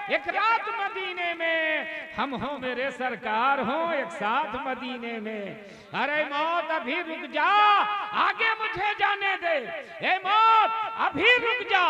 एक रात मदीने में, हम हो मेरे सरकार हो एक साथ मदीने में। अरे मौत अभी रुक जा, आगे मुझे जाने दे। ए मौत अभी रुक जा,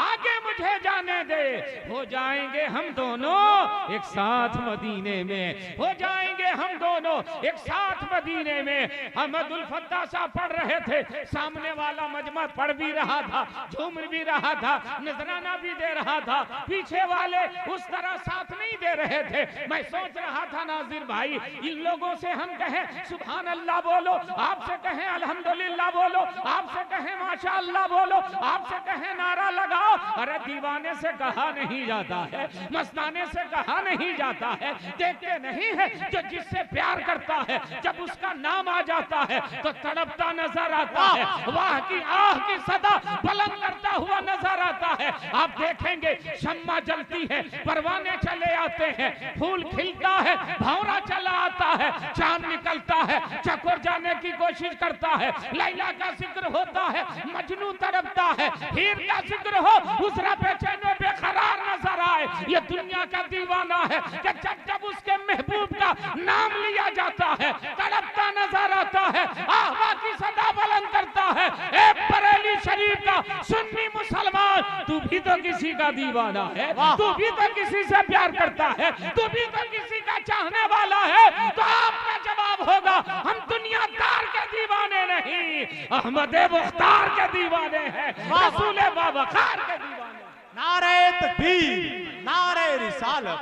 आगे मुझे जाने दे। हो जाएंगे हम दोनों एक साथ मदीने में, हो जाएंगे हम दोनों एक साथ मदीने में। अहमदुल फत्ता साहब पढ़ रहे थे, सामने वाला मजमा पढ़ भी रहा था, झूम भी रहा था, नजराना भी दे रहा था। पीछे वाले उस तरह साथ नहीं दे रहे थे। मैं सोच रहा था नाजिर भाई, इन लोगों से हम कहें सुभान अल्लाह बोलो, आपसे कहें अल्हम्दुलिल्लाह बोलो, आपसे कहें माशा अल्लाह बोलो, आपसे कहें नारा लगाओ। अरे दीवाने से कहा नहीं जाता है, मस्ताने से कहा नहीं जाता है। देखते नहीं है जो जिससे प्यार करता है, जब उसका नाम आ जाता है तो तड़पता नजर आता है, वाह की आह की सदा बुलंद करता हुआ नजर आता है। आप देखेंगे शम्मा जलती है, परवाने चले आते हैं, फूल खिलता है, भौरा चला आता है, चांद निकलता है, चकोर जाने की कोशिश करता है। लैला का जिक्र होता है, मजनू तड़पता है। हीर का जिक्र हो, दूसरा बेचैन बेकरार नजर आए। ये दुनिया का दीवाना है कि जब जब उसके महबूब का नाम लिया जाता है तड़पता नजर आता है, आहा की सदा बुलंद करता है। ए बरेली शरीफ का सुन्नी मुसलमान, तू भी तो किसी का दीवाना है, तू भी तो किसी से प्यार करता है, तू भी तो किसी का चाहने वाला है। तो आपका जवाब होगा हम दुनियादार के दीवाने नहीं, अहमद मुख्तार के दीवाने हैं, रसूल बावकार के दीवाने। नारे तकबीर, नारे रिसालत,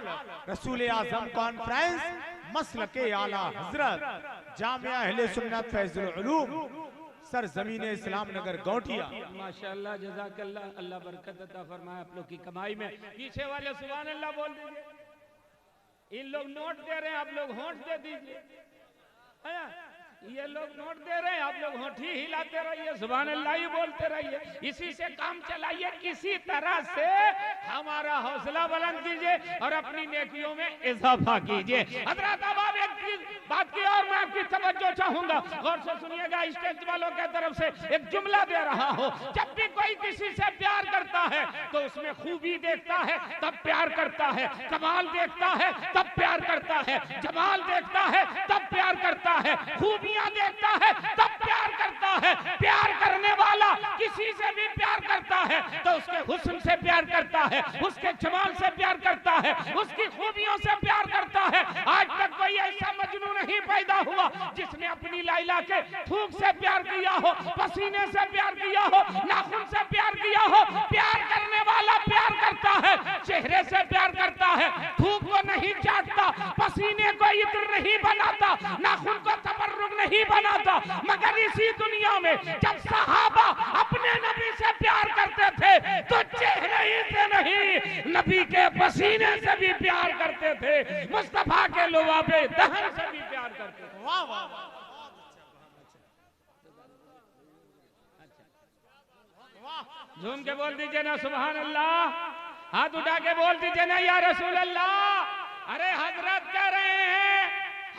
रसूल आजम कॉन्फ्रेंस, मसलके आला हजरत जामिया अहले सुन्नत फैजुल उलूम, सर जमीन इस्लाम नगर गौटिया। माशाअल्लाह जज़ाकल्लाह, अल्लाह बरकत अता फरमाए आप लोग की कमाई में। पीछे वाले सुभान अल्लाह बोल दीजिए। इन लोग नोट दे रहे हैं, आप लोग होंठ दे दीजिए। ये लोग नोट दे रहे हैं, आप लोग होंठी हिलाते रहिए, सुभान अल्लाह ही बोलते रहिए। इसी से काम चलाइए, किसी तरह से हमारा हौसला बुलंद कीजिए और अपनी नेकियों में इजाफा कीजिए। हजरत अब एक बात की और मैं आपकी तवज्जो चाहूंगा, गौर से सुनिएगा। स्टेज वालों की तरफ से एक जुमला दे रहा हो, जब भी कोई किसी से प्यार करता है तो उसमें खूबी देखता है तब प्यार करता है, कमाल देखता है तब प्यार करता है, जमाल देखता है तब प्यार करता है, खूबियां देखता है तब प्यार करता है। प्यार करने वाला किसी से भी प्यार करता है तो उसके हुस्न से प्यार करता है, उसके जमाल से प्यार करता है, उसकी खूबियों से प्यार करता है। आज तक कोई ऐसा मजनू नहीं पैदा हुआ जिसने अपनी लैला के थूक से प्यार किया हो, पसीने से प्यार किया हो, नाखून से प्यार किया हो। प्यार करने वाला प्यार करता है, चेहरे से प्यार करता है, थूक को नहीं चाटता, पसीने को इत्र नहीं बनाता, नाखून को तबर्रुक नहीं बनाता। मगर इसी दुनिया में जब सहाबा अपने नबी से प्यार करते थे तो चेहरे ही से नहीं, नबी के पसीने से भी प्यार करते थे, मुस्तफा के लुआबे दहन से भी प्यार करते थे। वाह वाह वाह, झूम के बोल दीजिए ना सुभान अल्लाह, हाथ उठा के बोल दीजिए ना या रसूल अल्लाह। अरे हजरत कह रहे हैं,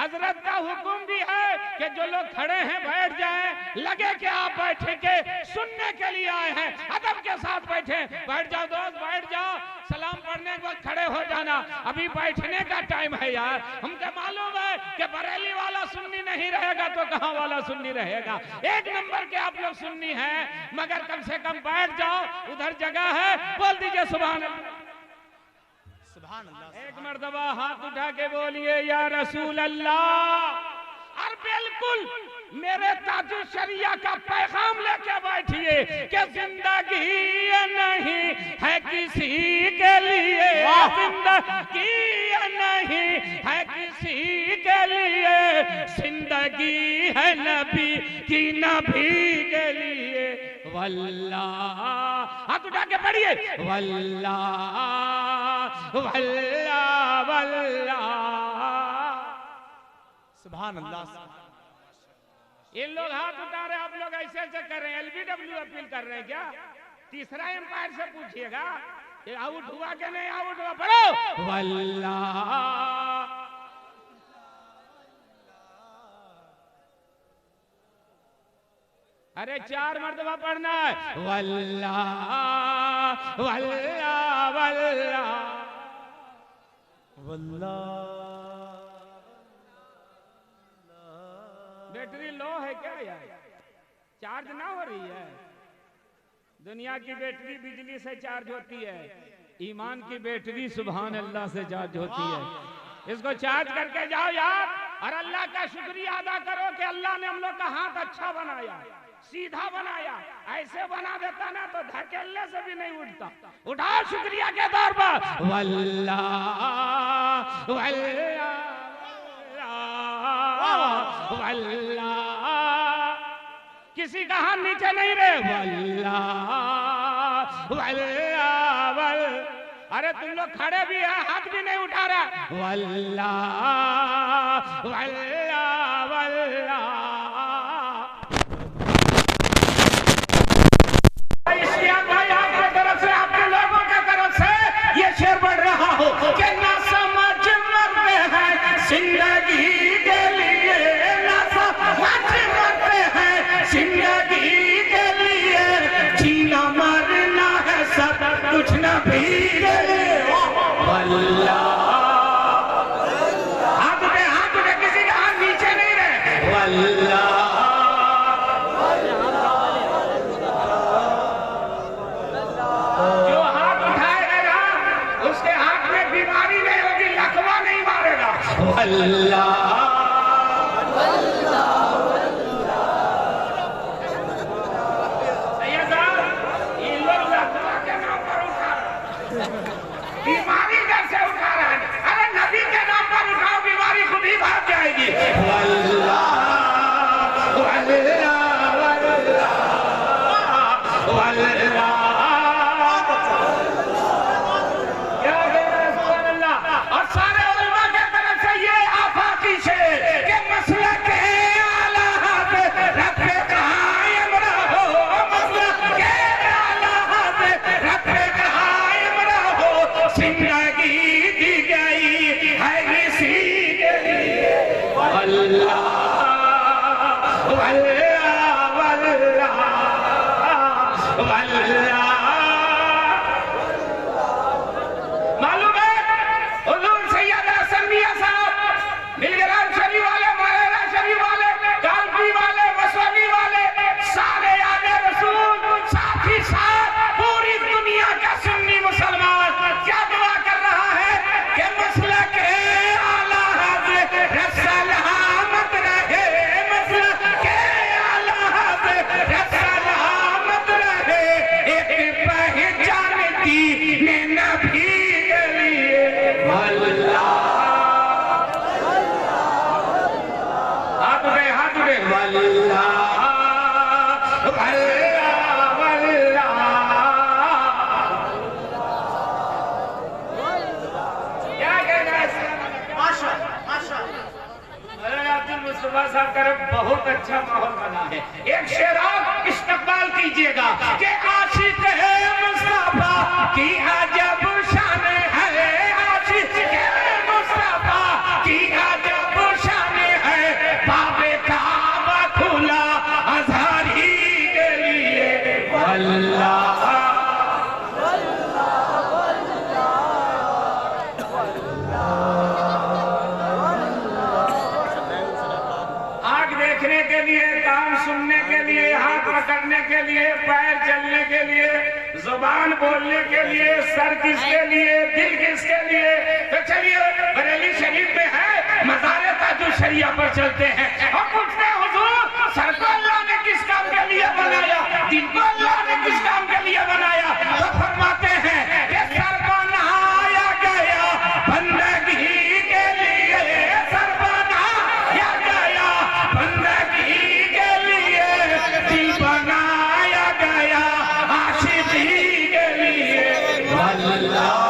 हजरत का हुक्म भी है कि जो लोग खड़े हैं बैठ जाएं, लगे कि आप बैठे के सुनने के लिए आए हैं, अदब के साथ बैठे। बैठ जाओ दोस्त, बैठ जाओ, सलाम पढ़ने के बाद खड़े हो जाना, अभी बैठने का टाइम है यार। हमको मालूम है कि बरेली वाला सुन्नी नहीं रहेगा तो कहाँ वाला सुन्नी रहेगा। एक नंबर के आप लोग सुन्नी हैं, मगर कम से कम बैठ जाओ, उधर जगह है। बोल दीजिए सुभान अल्लाह, सुभान अल्लाह। एक मर्तबा हाथ उठा के बोलिए या रसूल अल्लाह। और बिल्कुल मेरे ताजु शरिया का पैगाम लेके बैठिए कि जिंदगी ये नहीं है किसी के लिए, जिंदगी ये नहीं है किसी के लिए, जिंदगी है नबी की, नबी के लिए। वल्लाह, हाथ उठा के पढ़िए, वल्लाह वल्लाह वल्लाह। सुभान अल्लाह। इन लोग हाथ उठा रहे, आप लोग ऐसे ऐसे कर रहे हैं, एलबीडब्ल्यू अपील कर रहे हैं क्या? तीसरा एम्पायर से पूछिएगा ये आउट हुआ कि नहीं आउट हुआ। पढ़ो वल्लाह। अरे 4 मर्तबा पढ़ना है, वल्लाह वल्लाह वल्लाह। बैटरी लो है क्या यार? चार्ज ना हो रही है? दुनिया की बैटरी बिजली से चार्ज होती है, ईमान की बैटरी सुभान अल्लाह से चार्ज होती है। इसको चार्ज करके जाओ यार, और अल्लाह का शुक्रिया अदा करो कि अल्लाह ने हम लोग का हाथ अच्छा बनाया, सीधा बनाया। ऐसे बना देता ना तो धकेलने से भी नहीं उठता। उठाओ शुक्रिया के तौर पर, वल्लाह वल्लाह वल्लाह। किसी का हाथ नीचे नहीं रहे, वल्लाह वल्लाह वल्लाह। अरे तुम लोग खड़े भी है, हाथ भी नहीं उठा रहा, वल्लाह वल्लाह वल्लाह। भाई आपकी तरफ से, आपके लोगों की तरफ से ये शेर बढ़ रहा हो कि ना समझ मरते हैं जिंदगी के लिए, ना समझ मरते हैं जिंदगी के लिए, जीना मरना है सब कुछ नबी के लिए। हाथ उठे, किसी का हाथ नीचे नहीं रहे, वल्लाह। जो हाथ उठाएगा ना उसके हाथ में बीमारी नहीं होगी, लकवा नहीं मारेगा, वल्लाह। बीमारी कैसे उठा रहा है? अरे नबी के नाम पर उठाओ, बीमारी खुद ही भाग जाएगी, वल्लाह वल्लाह वल्लाह वल्लाह। क्या सुभान अल्लाह। और सारे उलमा के तरफ से ये आफाकी शेर कि मसलक आला पे रखे कायम रहो, मसलक आला पे रखे कायम रहो, जिंदगी दी गई है इसी के लिए, वल्लाह वल्लाह वल्लाह वल्लाह। मालूम है हुजूर सैयद हसन मियां साहब मिलगराम शरीफ वाले, मौलाना शरीफ वाले, कालपी वाले, मसवानी वाले, सारे आले रसूल, साथ ही साथ पूरी दुनिया का सुन्नी मुसलमान क्या दुआ कर रहा है कि मसलक आला हज़रत सलामत रहे, मसलक आला हज़रत सलामत रहे, एक पहचान दीन नबी के लिए, वल्लाह। हाथ उठे, वल्लाह वल्लाह वल्लाह। क्या कहना है? अब्दुल मुस्तफा साहब का बहुत अच्छा माहौल बना है। एक शेर और इस्तकबाल कीजिएगा कि आशिक है मुस्तफा की अजब शान है, आशिक है मुस्तफा की अजब शान है, बाबे काबा खुला अज़हरी के लिए, वल्लाह। आँख देखने के लिए, कान सुनने के लिए, हाथ पकड़ने के लिए, पैर चलने के लिए, जुबान बोलने के लिए, सर किसके लिए, दिल किसके लिए? तो चलिए बरेली शरीफ में है मज़ारे ताजुल शरिया पर चलते हैं। हम पूछते हैं हुजूर, सर को अल्लाह ने किस काम के लिए बनाया, दिल को अल्लाह ने किस काम के लिए बनाया? तो फरमाते हैं कि सर बनाया गया बंदगी के लिए, सर बनाया गया बंदगी के लिए, दिल बनाया गया आशिकी के लिए, वल्लाह।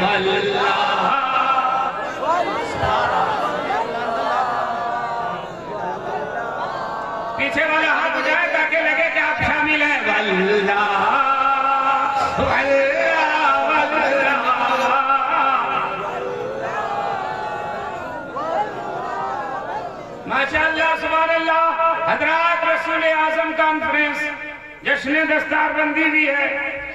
वल्लाह। पीछे वाला हाथ उठाए ताकि लगे कि आप शामिल हैं। वल्लाह वल्लाह वल्लाह। माशाअल्लाह सुभान अल्लाह। हजरात, रसूल आजम कॉन्फ्रेंस जश्न दस्तारबंदी भी है,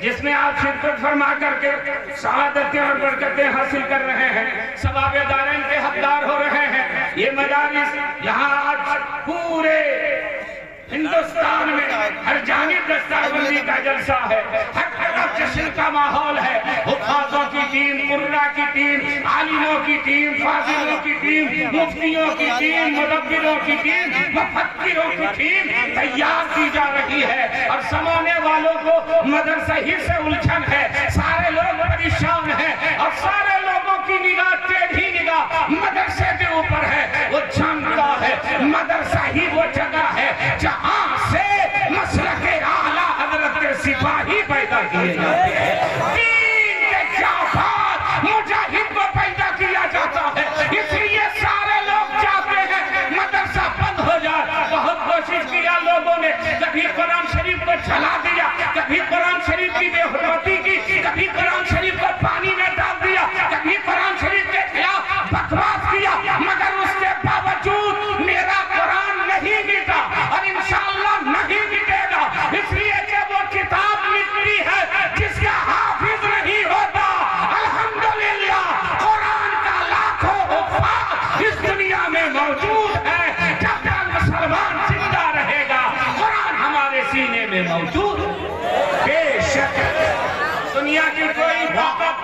जिसमें आप शिरकत फरमा करके शहादतें और बरकतें हासिल कर रहे हैं, सवाब दारैन के हकदार हो रहे हैं। ये मदारिस यहाँ आज पूरे हिंदुस्तान में हर जानिब दस्तारबंदी का जलसा है, हर तरफ जश्न का माहौल है। हुफ़ाज़ों की टीम, कुर्रा की टीम, आलिमों की टीम, फाज़िलों की टीम, मुफ्तियों की टीम, मुदब्बिरों की टीम, मुफक्किरों की टीम तैयार की जा रही है। और समाने वालों को मदरसा ही से उलझन है, सारे लोग परेशान हैं और सारे लोगों की निगाह टेढ़ी निगाह मदरसे के ऊपर है। वो जानता है मदरसा ही वो जगह है जहां से मसलके आला हजरत के सिपाही पैदा किए जाते हैं, दीन के जाबाज मुजाहिद को पैदा किया जाता है। इसलिए सारे लोग चाहते हैं मदरसा बंद हो जाए। बहुत कोशिश किया लोगों ने, कभी कुरान शरीफ को जला दिया, कभी कुरान शरीफ की बेहुरमती की, कभी कुरान शरीफ को पानी में डाल दिया, कभी कुरान शरीफ के खिलाफ बकवास किया, मगर उसके बावजूद मेरा कुरान नहीं मिटा और इंशाअल्लाह नहीं मिटेगा। इसलिए कि वो किताब मिटती है जिसका हाफिज नहीं होता। अल्हम्दुलिल्लाह, कुरान का लाखों हुफ़ाज़ इस दुनिया में मौजूद है। जब तक मुसलमान जिंदा रहेगा कुरान हमारे सीने में मौजूद। बेशक दुनिया की कोई ताकत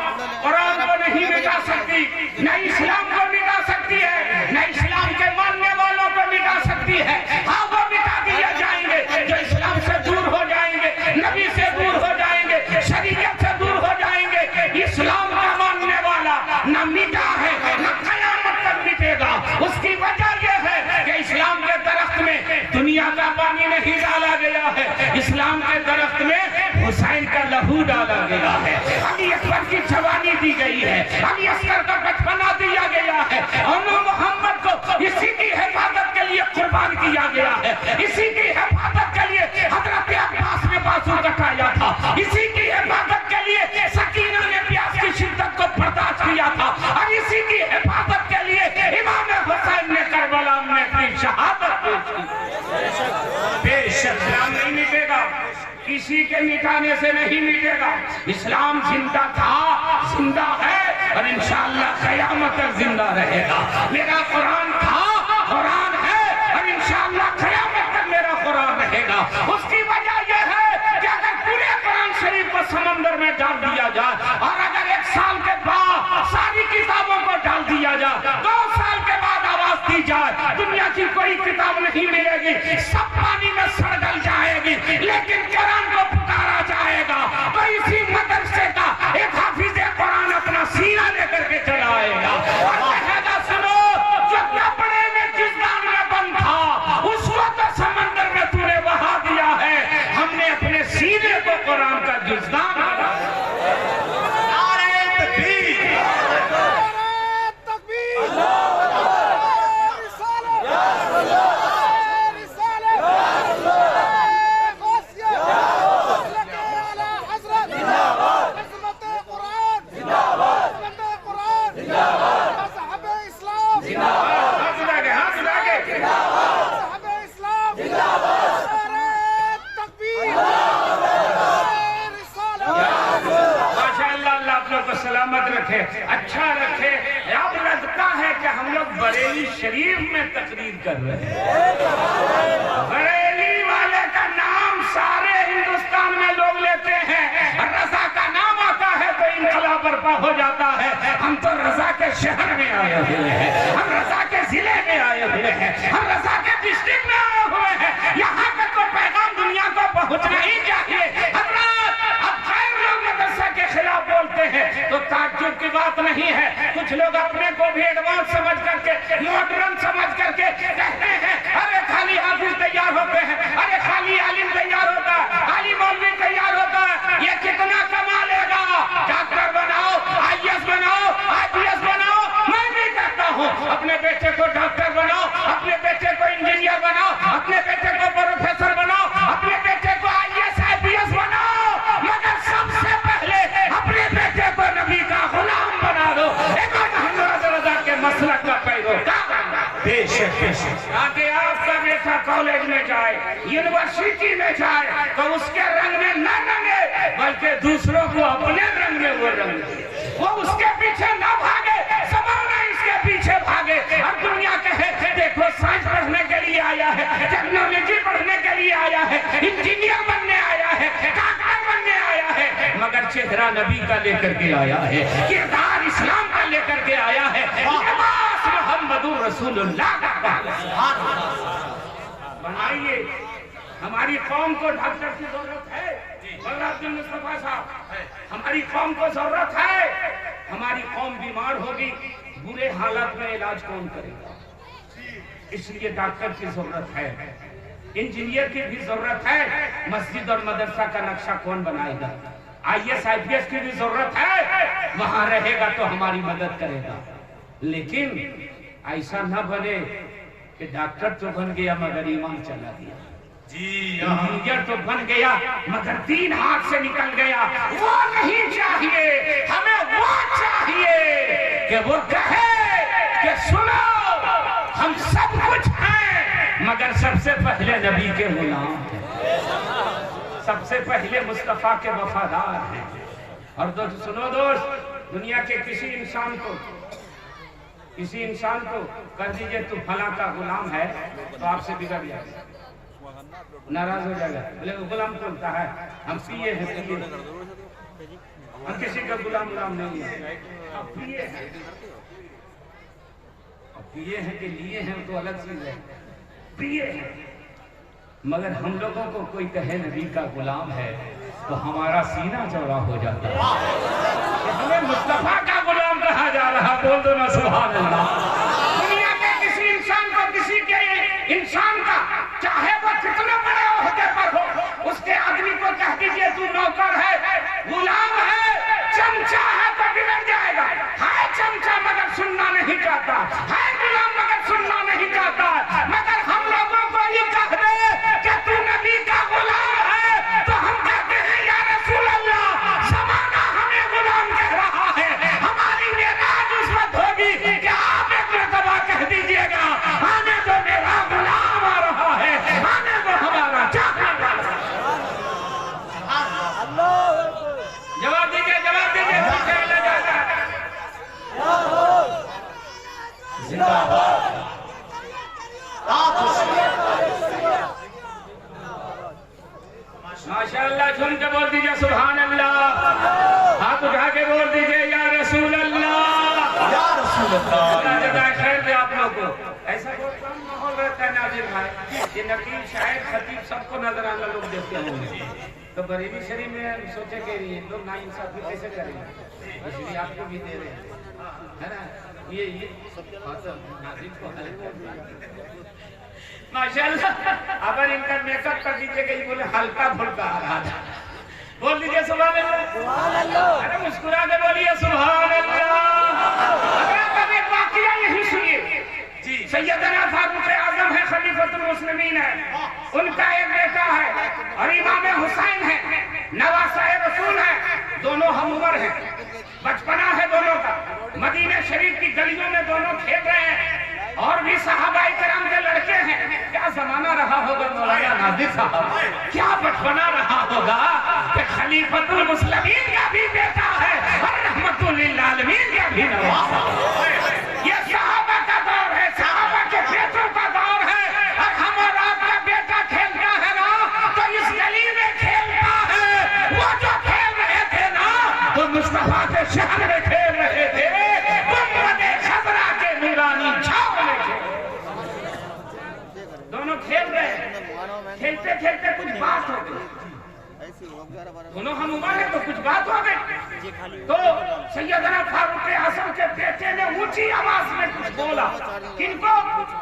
कुरान को नहीं मिटा सकती, न इस्लाम को मिटा सकती है, न इस्लाम के मानने वालों को मिटा सकती है। हाँ, वो मिटा दिए जाएंगे जो इस्लाम से दूर हो जाएंगे, नबी से दूर हो जाएंगे, शरीयत से दूर हो जाएंगे। इस्लाम का मानने वाला न मिटा है न कयामत तक मिटेगा। उसकी वजह यह है कि इस्लाम के दरख्त में दुनिया का पानी नहीं डाला गया है, इस्लाम के दरख्त में हुसैन का लहू डाला गया है, अली अकबर की जवानी दी गई है, अली अस्कर का बचपना दिया गया है, और मोहम्मद को इसी की हिफाजत के लिए कुर्बान किया गया है। इसी की हिफाजत के लिए हजरत अब्बास ने बाजू कटाया था, इसी की हिफाजत के लिए सकीना ने प्यास की शिद्दत को बर्दाश्त किया था, और इसी की हिफाजत के लिए इमाम हुसैन ने करबला में अपनी शहादत दी। बेशक इस्लाम नहीं मिटेगा, किसी के मिटाने से नहीं मिटेगा। इस्लाम जिंदा था, जिंदा है और इंशाअल्लाह क़यामत तक जिंदा रहेगा। मेरा कुरान था, कुरान है और इंशाअल्लाह क़यामत तक मेरा कुरान रहेगा। उसकी वजह यह है कि अगर पूरे कुरान शरीफ को समंदर में डाल दिया जाए और अगर 1 साल के बाद सारी किताबों को डाल दिया जाए, 2 साल के बाद आवाज दी जाए, दुनिया की कोई किताब नहीं मिलेगी, सब पानी में सड़ जाएगी, लेकिन कुरान को पुकारा जाएगा तो इसी मदरसे का एक हाफिज कुरान अपना सीना लेकर के चला आएगा और कहेगा, सुनो, जो कपड़े में जिस दान में बंद था उसको तो समंदर में तूने बहा दिया है, हमने अपने सीने को कुरान का जुज़दान सलामत रखे, अच्छा रखे। अब लगता है कि हम लोग बरेली शरीफ में तकरीर कर रहे हैं। बरेली वाले का नाम सारे हिंदुस्तान में लोग लेते हैं, रजा का नाम आता है तो इनकलाब बर्पा हो जाता है। हम तो रजा के शहर में आए हुए हैं, हम रजा के जिले में आए हुए हैं, हम रजा के डिस्ट्रिक्ट में आए हुए हैं। यहाँ का तो पैगाम दुनिया को पहुँचना ही चाहिए। के खिलाफ बोलते हैं तो ताज्जुब की बात नहीं है। कुछ लोग अपने को भी एडवांस समझ करके, मॉडर्न समझ करके कहते हैं, अरे खाली हाफिज तैयार होते हैं, अरे खाली आलिम तैयार होता है, खाली मौलवी तैयार होता है, ये कितना कमा लेगा, डॉक्टर बनाओ, IAS बनाओ, यूनिवर्सिटी में जाए तो उसके रंग में न रंगे, बल्कि दूसरों को अपने रंग में वो रंग दे। वो उसके पीछे न भागे, ज़माना इसके पीछे भागे। और दुनिया कहे देखो साइंस पढ़ने के लिए आया है, टेक्नोलॉजी पढ़ने के लिए आया है, इंजीनियर बनने आया है, डॉक्टर बनने आया है, मगर चेहरा नबी का लेकर के आया है, किरदार इस्लाम का लेकर के आया है। मोहम्मदुर रसूलुल्लाह का बनाइए। हमारी कौम को डॉक्टर की जरूरत है, अब्दुल मुस्तफा साहब, हमारी कौम को जरूरत है। हमारी कौम बीमार होगी, बुरे हालात में इलाज कौन करेगा? इसलिए डॉक्टर की जरूरत है, इंजीनियर की भी जरूरत है। मस्जिद और मदरसा का नक्शा कौन बनाएगा? IAS IPS की भी जरूरत है, वहां रहेगा तो हमारी मदद करेगा। लेकिन ऐसा न बने कि डॉक्टर तो बन गया मगर ईमान चला गया, इंजीनियर तो बन गया मगर दीन हाथ से निकल गया। वो नहीं चाहिए, हमें वो चाहिए कि वो कहे कि सुनो हम सब कुछ हैं मगर सबसे पहले नबी के गुलाम हैं, सबसे पहले मुस्तफा के वफादार हैं। और दोस्त सुनो दोस्त, दुनिया के किसी इंसान को कर दीजिए तू फला का गुलाम है तो आपसे बिगड़ जाएगा, नाराज हो जाएगा। बोले गुलाम बोलता है, हम पिए हैं, हम किसी का गुलाम नहीं है, हम पिए हैं। पिए हैं कि लिए हैं तो अलग चीज है, पिए हैं। मगर हम लोगों को कोई कहे नबी का गुलाम है तो हमारा सीना चौड़ा हो जाता है। हमें मुस्तफा का गुलाम कहा जा रहा, बोल दो ना सुभान अल्लाह। दुनिया के किसी इंसान को, किसी के इंसान का, चाहे वो कितना बड़े ओहदे पर हो, उसके आदमी को कह दीजिए तू नौकर है, गुलाम है, चमचा है तो बिगड़ जाएगा। है चमचा मगर सुनना नहीं चाहता, है गुलाम मगर सुनना नहीं चाहता। मगर हम लोगों को ये कह दे कि तू नबी का गुलाम है तो हम कहते हैं या रसूल अल्लाह, ज़माना हमें गुलाम कह रहा है। हमारी मेराज उस वक्त होगी कि आप एक मर्तबा कह दीजिएगा आने तो मेरा गुलाम आ रहा है, आने तो हमारा चाहने वाला। जवाब दीजिए, जवाब दीजिए, माशाअल्लाह। झूम के बोल दीजिए सुभान अल्लाह, हाथ उठा के बोल दीजिए या रसूल अल्लाह, या रसूल अल्लाह। जज़ाए खैर दे आप लोग को। ऐसा बहुत कम माहौल रहता है नाज़िर भाई, ये नकीब शायर खतीब सबको नजराना लोग देखते होंगे, तो बरेली शरीफ में सोचे के लिए लोग नाइंसाफी कैसे करेंगे, इसलिए आपको भी दे रहे हैं, है ना। ये नाज़िर को माशाअल्लाह। अगर इनका मेकअप कर दीजिएगा, ये बोले हल्का फुल्का आ रहा था, बोल दीजिए सुभान अल्लाह। अरे मुस्कुरा के बोलिए सुभान अल्लाह। अगर एक वाकया यही सुनिए जी, सैयदना फारूक आजम है, खलीफतुल मुस्लिमीन है, उनका एक बेटा है और इमाम हुसैन है, नवासाए रसूल है, दोनों हम उम्र हैं, बचपना है दोनों का। मदीना शरीफ की गलियों में दोनों खेल रहे हैं और भी सहाबाए किराम के लड़के हैं। क्या जमाना रहा होगा मौलाना नादिर साहब, क्या बचपना रहा होगा कि खलीफतुल मुस्लिमीन का भी बेटा है और रहमतुल लिल आलमीन का भी नवासा। ये सहाबा का दौर है, सहाबा के बेटों का दौर है, और हम और आपका बेटा खेलता है ना तो इस गली में खेलता है। वो जो खेल रहे थे ना वो मुस्तफा के शहर में खेल रहे थे, गुंबद-ए खज़रा के नूरानी छाव में दोनों खेल रहे हैं। खेलते खेलते कुछ बात हो गई, दोनों हम उम्र है तो कुछ बात हो गई, तो सैयदना फारूक आजम के बेटे ने ऊंची आवाज में कुछ बोला। किनको?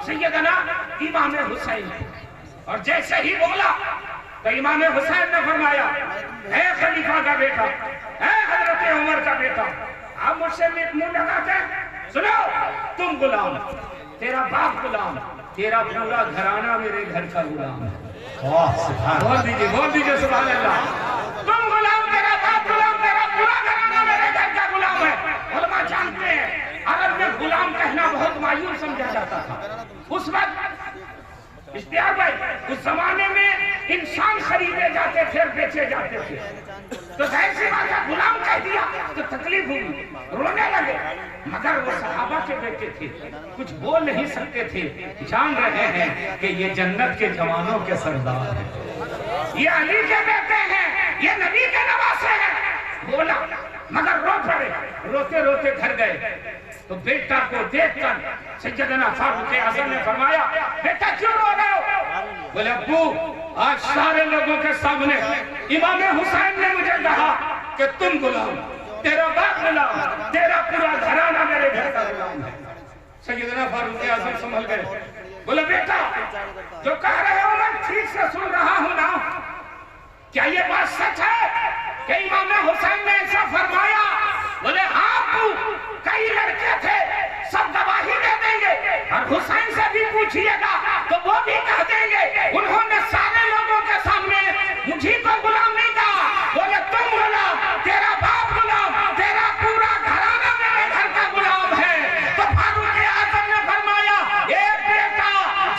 सैयदना इमाम हुसैन। और जैसे ही बोला तो इमाम हुसैन ने फरमाया, है खलीफा का बेटा, है हजरत उमर का बेटा, आप मुझसे मुंह लगाते, सुनो तुम गुलाम, तेरा बाप गुलाम, तेरा पूरा घराना मेरे घर का गुलाम है। बोल दीजिए सुभान अल्लाह। तुम गुलाम, तेरा बाप गुलाम, तेरा पूरा घराना मेरे घर का गुलाम है। उलमा जानते हैं अरब में गुलाम कहना बहुत मायूस समझा जाता था उस वक्त। इश्तियाक भाई, उस जमाने में फिर बेचे जाते थे। तो जाहिर सी बात है गुलाम कह दिया तो तकलीफ हुई, रोने लगे। मगर वो सहाबा के बेटे थे, कुछ बोल नहीं सकते थे, जान रहे हैं कि ये जन्नत के जवानों के सरदार हैं, ये अली के बेटे हैं, ये नबी के नवासे हैं। बोला मगर रो पड़े, रोते रोते घर गए। तो बेटा को देखकर सैयदना फारूक आज़म ने फरमाया, बेटा क्यों रो रहे हो? बोले अब्बू, आज सारे लोगों के सामने इमाम हुसैन ने मुझे कहा कि तुम गुलाम, तेरा बाप गुलाम, तेरा पूरा घराना मेरे घर का गुलाम है। सैयदना फारूक आज़म संभल गए। बोले बेटा जो कह रहे हो मैं ठीक से सुन रहा हूं ना, क्या ये बात सच है कि इमाम हुसैन ने ऐसा फरमाया? बोले हाँ अब्बू, कई लड़के थे, सब गवाही दे देंगे और हुसैन से भी पूछिएगा तो वो भी कह देंगे उन्होंने सारे लोगों के सामने मुझे तो गुलाम नहीं कहा। बोले तुम गुलाम, तेरा बाप गुलाम, तेरा पूरा घराना मेरे घर का गुलाम है। तो फारूक आज़म ने फरमाया, ए बेटा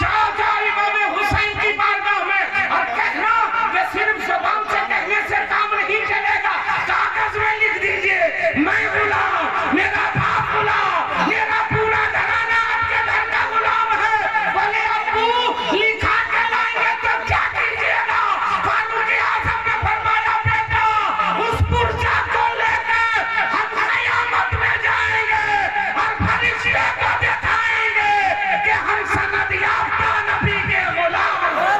जाओ जाओ इमाम हुसैन की बारगाह में और कहना कि सिर्फ ज़ुबान से कहने से काम नहीं चलेगा, कागज में लिख दीजिए मैं गुलाम, मेरा बाप गुलाम, मेरा पूरा घराना आपके घर का गुलाम है। बोले अब्बू लिखा के लाएंगे तो क्या कीजिएगा? फारूक आज़म ने फरमाया, बेटा उस पुर्जा को लेकर हम क़यामत में जाएंगे और फरिश्ते को दिखाएंगे कि हम सनद याफ्ता नबी के गुलाम हैं।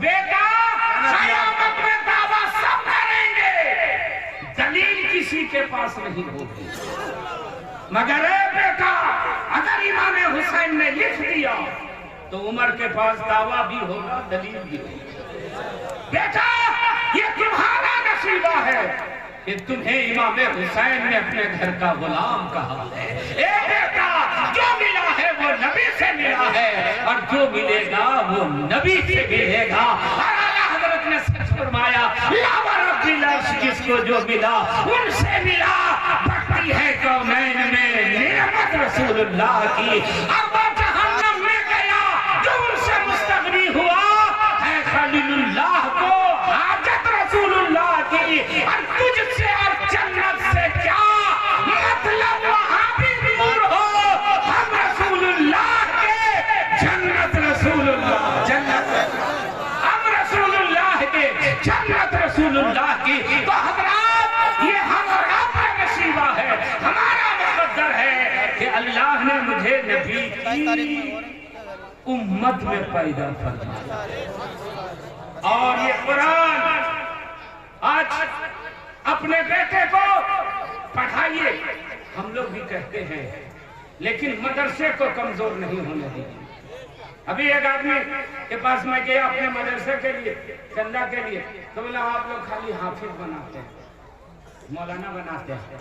बेटा क़यामत में दावा सब करेंगे, दलील किसी के पास नहीं होगी। मगर बेटा अगर इमाम हुसैन ने लिख दिया तो उमर के पास दावा भी होगा, दलील भी होगी। बेटा ये तुम्हारा नसीबा है कि तुम्हें इमाम हुसैन ने अपने घर का गुलाम कहा है। ए बेटा जो मिला है वो नबी से मिला है और जो मिलेगा वो नबी से मिलेगा। और आला हज़रत ने सच फरमाया, जिसको जो मिला उनसे मिला, भक्ति है कौनैन में नेमत रसूलुल्लाह की। अब वो जहन्नम में गया जो उनसे मुस्तगनी हुआ है खलीलुल्लाह को हाजत रसूलुल्लाह की। और तुझसे और जन्नत से क्या मतलब, वहां भी दूर हो, हम रसूलुल्लाह के जन्नत रसूलुल्लाह, जन्नत हम रसूलुल्लाह के जन्नत रसूलुल्लाह की। तो हज़रात ये हमारा नसीबा है, हमारा मुक़द्दर है कि अल्लाह ने मुझे नबी की उम्मत में पैदा फरमाया। और ये कुरान आज अपने बेटे को पढ़ाइए, हम लोग भी कहते हैं, लेकिन मदरसे को कमजोर नहीं होने दीजिए। अभी एक आदमी के पास मैं गया अपने मदरसे के लिए चंदा के लिए, तो बोला आप लोग खाली हाफिज बनाते हैं, मौलाना बनाते हैं,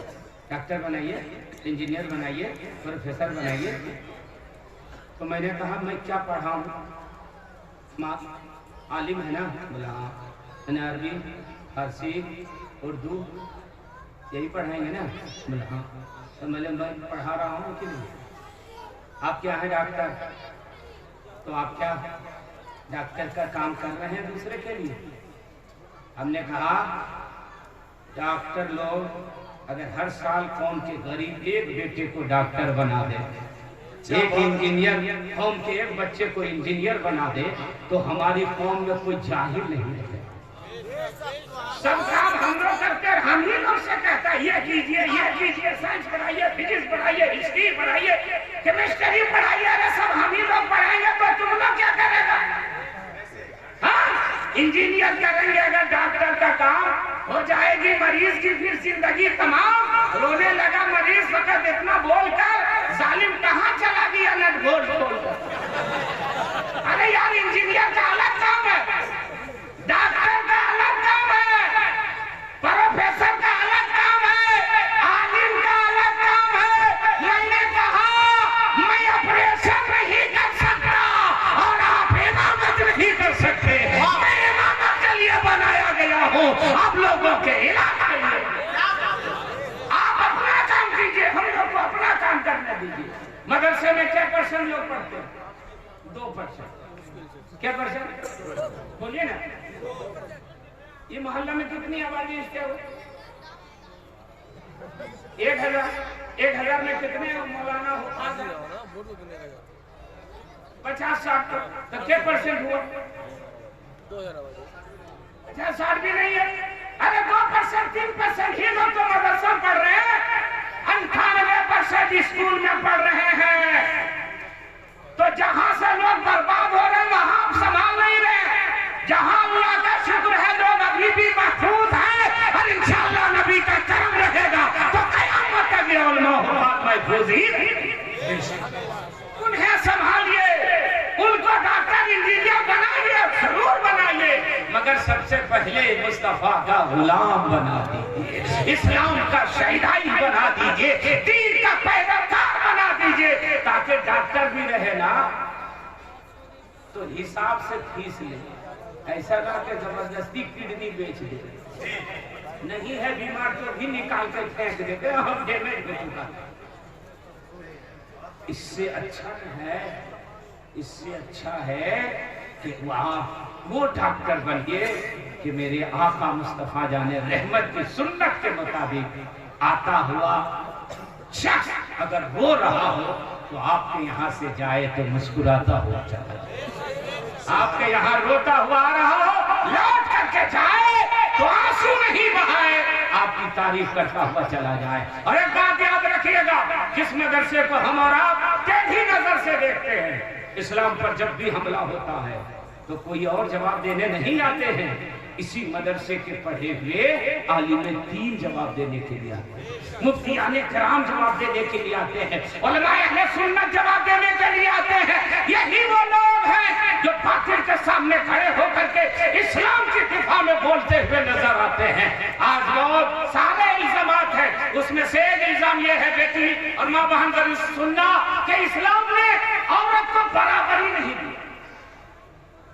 डॉक्टर बनाइए, इंजीनियर बनाइए, प्रोफेसर बनाइए। तो मैंने कहा मैं क्या पढ़ाऊँ, आलिम है ना? बोला हाँ। अरबी, फारसी, उर्दू यही पढ़ाएंगे ना? बोला हाँ। तो मैं पढ़ा रहा हूँ कि नहीं। आप क्या है डॉक्टर? तो आप क्या डॉक्टर का काम कर रहे हैं दूसरे के लिए? हमने कहा डॉक्टर लोग अगर हर साल कौम के गरीब एक बेटे को डॉक्टर बना दे, एक इंजीनियर कौम के एक बच्चे को इंजीनियर बना दे, तो हमारी कौम में कोई जाहिल नहीं रहे। सब काम हम लोग करते हैं, हम ही लोग से कहता है ये कीजिए, साइंस पढ़ाइए, फिजिक्स पढ़ाइए, हिस्ट्री पढ़ाइए, केमिस्ट्री पढ़ाइए, अरे सब हम ही लोग पढ़ाएंगे तो तुम लोग क्या करेगा? हाँ, इंजीनियर करेंगे, अगर डॉक्टर का काम हो जाएगी मरीज की फिर जिंदगी तमाम। रोने लगा मरीज वक्त इतना बोलकर, जालिम कहाँ चला गया नट बोल। अरे यार इंजीनियर का अलग काम है, डॉक्टर का अलग काम है, प्रोफेसर का अलग काम है, आलिम का अलग काम है। मैंने कहा मैं ऑपरेशन नहीं कर सकता और आप इमामत नहीं कर सकते। मैं इमामत के लिए बनाया गया हूँ, आप लोगों के इलाज के लिए। आप अपना काम कीजिए, हम लोग को अपना काम करने दीजिए। मदरसे में क्या % लोग पढ़ते हैं? 2%। क्या परसेंट बोलिए ना। ये मोहल्ला में कितनी आबादी है इसके? 1000 में कितने मौलाना हो? 50-60 तो क्या परसेंट हुआ? 50-60 भी नहीं है। अरे 2%, 3% ही लोग तो मदरसा पढ़ रहे हैं, 98% स्कूल में पढ़ रहे हैं। तो जहां से लोग बर्बाद हो रहे हैं वहां आप संभाल नहीं रहे। जहां अल्लाह का शुक्र है लोग अभी भी महफूज हैं और इंशाअल्लाह नबी का करम रहेगा तो कयामत तक ये उलमा महफूज ही उन्हें संभालिए, उनको डॉक्टर इंजीनियर बनाइए, जरूर बनाइए, मगर सबसे पहले मुस्तफा का गुलाम बना दीजिए, इस्लाम का शहीदाई बना दीजिए, दीन का पैगंबर बना दीजिए, ताकि डॉक्टर भी रहे ना तो हिसाब से फीस ले। ऐसा करके जबरदस्ती किडनी बेच दे, नहीं है बीमार तो भी निकाल कर फेंक देते हम डैमेज हो चुका। इससे अच्छा है कि वहाँ वो डॉक्टर बनिए कि मेरे आका मुस्तफा जाने रहमत की सुन्नत के मुताबिक आता हुआ शख्स अगर रो रहा हो तो आपके यहाँ से जाए तो मुस्कुराता हुआ चला जाए, आपके यहाँ रोता हुआ आ रहा हो लौट करके जाए तो आंसू नहीं बहाए, आपकी तारीफ करता हुआ चला जाए। और एक बात याद रखिएगा, जिस मदरसे को हम और आप टेढ़ी नजर से देखते हैं, इस्लाम पर जब भी हमला होता है तो कोई और जवाब देने नहीं आते हैं, इसी मदरसे के पढ़े हुए आलिम दीन जवाब देने के लिए आते हैं, मुफ्तियाने किराम जवाब देने के लिए आते हैं, उलमाए अहले सुन्नत जवाब देने के लिए आते हैं। यही वो लोग हैं जो बातिल के सामने खड़े होकर के इस्लाम की दिफा में बोलते हुए नजर आते हैं। आज लोग सारे इल्जामात हैं, उसमें से एक इल्जाम ये है बेटी और माँ बहन जरूर सुनना कि इस्लाम ने औरत को बराबरी नहीं दी।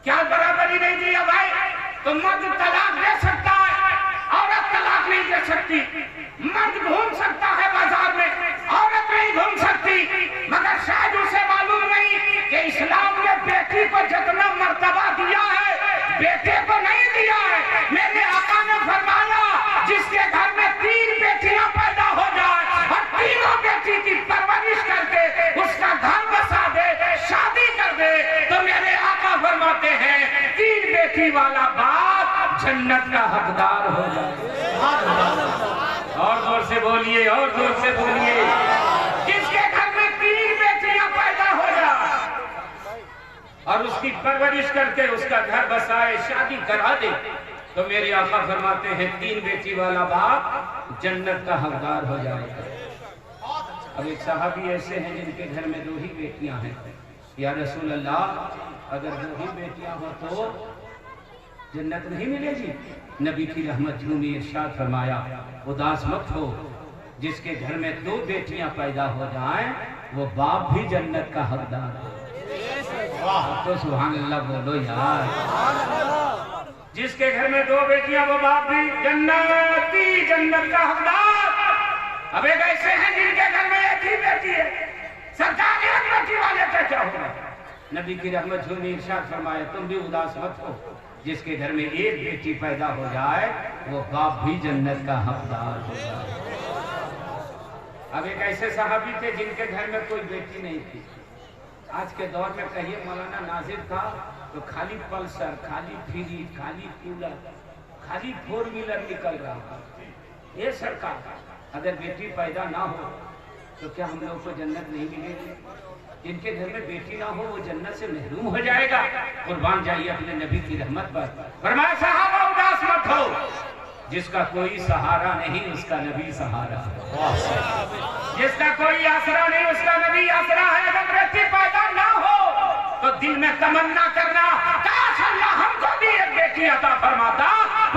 क्या बराबरी नहीं दी है भाई? तो मर्द तलाक दे सकता है, औरत तलाक नहीं दे सकती। मर्द घूम सकता है बाजार में, औरत नहीं घूम सकती। मगर शायद उसे मालूम नहीं कि इस्लाम ने बेटी को जितना मर्तबा दिया है बेटे को नहीं दिया है। मेरे आका ने फरमाया जिसके घर में 3 बेटियां पैदा हो जाए और तीनों बेटी की परवरिश करके उसका घर बसा दे, शादी कर दे, तो मेरे आका फरमाते हैं 3 बेटी वाला बाप जन्नत का हकदार हो जाए। और जोर से बोलिए, और जोर से बोलिए। जिसके घर में 3 बेटियां पैदा हो जाए और उसकी परवरिश करके उसका घर बसाए, शादी करा दे, तो मेरे आका फरमाते हैं 3 बेटी वाला बाप जन्नत का हकदार हो जाएगा। अब एक साहबी ऐसे हैं जिनके घर में 2 ही बेटियां हैं। या रसूल अल्लाह अगर 2 ही बेटियां हो तो जन्नत नहीं मिलेगी? नबी की रहमत झूमी इरशाद फरमाया उदास मत हो, जिसके घर में 2 बेटियां पैदा हो जाएं वो बाप भी जन्नत का हकदार है। तो सुभान अल्लाह बोलो यार। जिसके घर में 2 बेटियां वो बाप भी जन्नत का हकदार। अब एक ऐसे हैं जिनके घर में 1 ही बेटी है, सरकार 1 बेटी वाले का क्या होगा? नबी की रहमत झूमी इरशाद फरमाया तुम भी उदास मत हो, जिसके घर में 1 बेटी पैदा हो जाए वो बाप भी जन्नत का हकदार हो जाए। अब एक ऐसे साहबी थे जिनके घर में कोई बेटी नहीं थी। आज के दौर में कहिए मौलाना नाजिर था तो खाली पल्सर, खाली फ्रिज, खाली कूलर, खाली 4 व्हीलर निकल रहा था। ये सरकार अगर बेटी पैदा ना हो तो क्या हम लोग को जन्नत नहीं मिलेगी? जिनके घर में बेटी ना हो वो जन्नत से महरूम हो जाएगा। कुर्बान जाइए अपने नबी की रहमत पर। फरमाया सहाबा उदास मत हो, जिसका कोई सहारा नहीं उसका नबी सहारा है, जिसका कोई आसरा नहीं उसका नबी आसरा है। अगर बेटी पैदा ना हो तो दिल में तमन्ना करना काश अल्लाह हमको भी 1 बेटी अता फरमाता,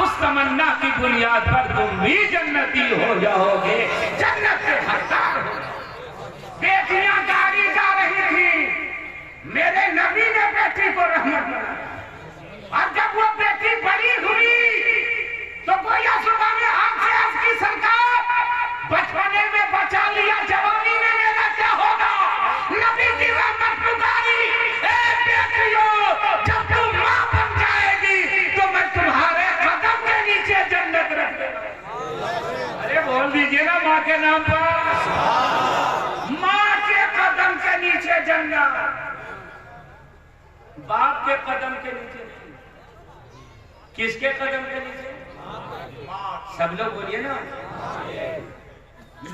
उस तमन्ना की बुनियाद पर तुम भी जन्नती हो जाओगे, जन्नत के हकदार हो। बेटियां गाड़ी जा रही थी, मेरे नबी ने बेटी को रहमत बनाया और जब वो बेटी बड़ी हुई तो कोई सुबह में आपसे आपकी सरकार बचपने में बचा लिया, जवानी में मेरा क्या होगा? नबी की रहमत पुकारी, ए बेटियों जब तुम अल्लाह के नाम पर। माँ के कदम के नीचे जन्नत, बाप के कदम के नीचे नहीं। किसके कदम के नीचे? सब लोग बोलिए ना,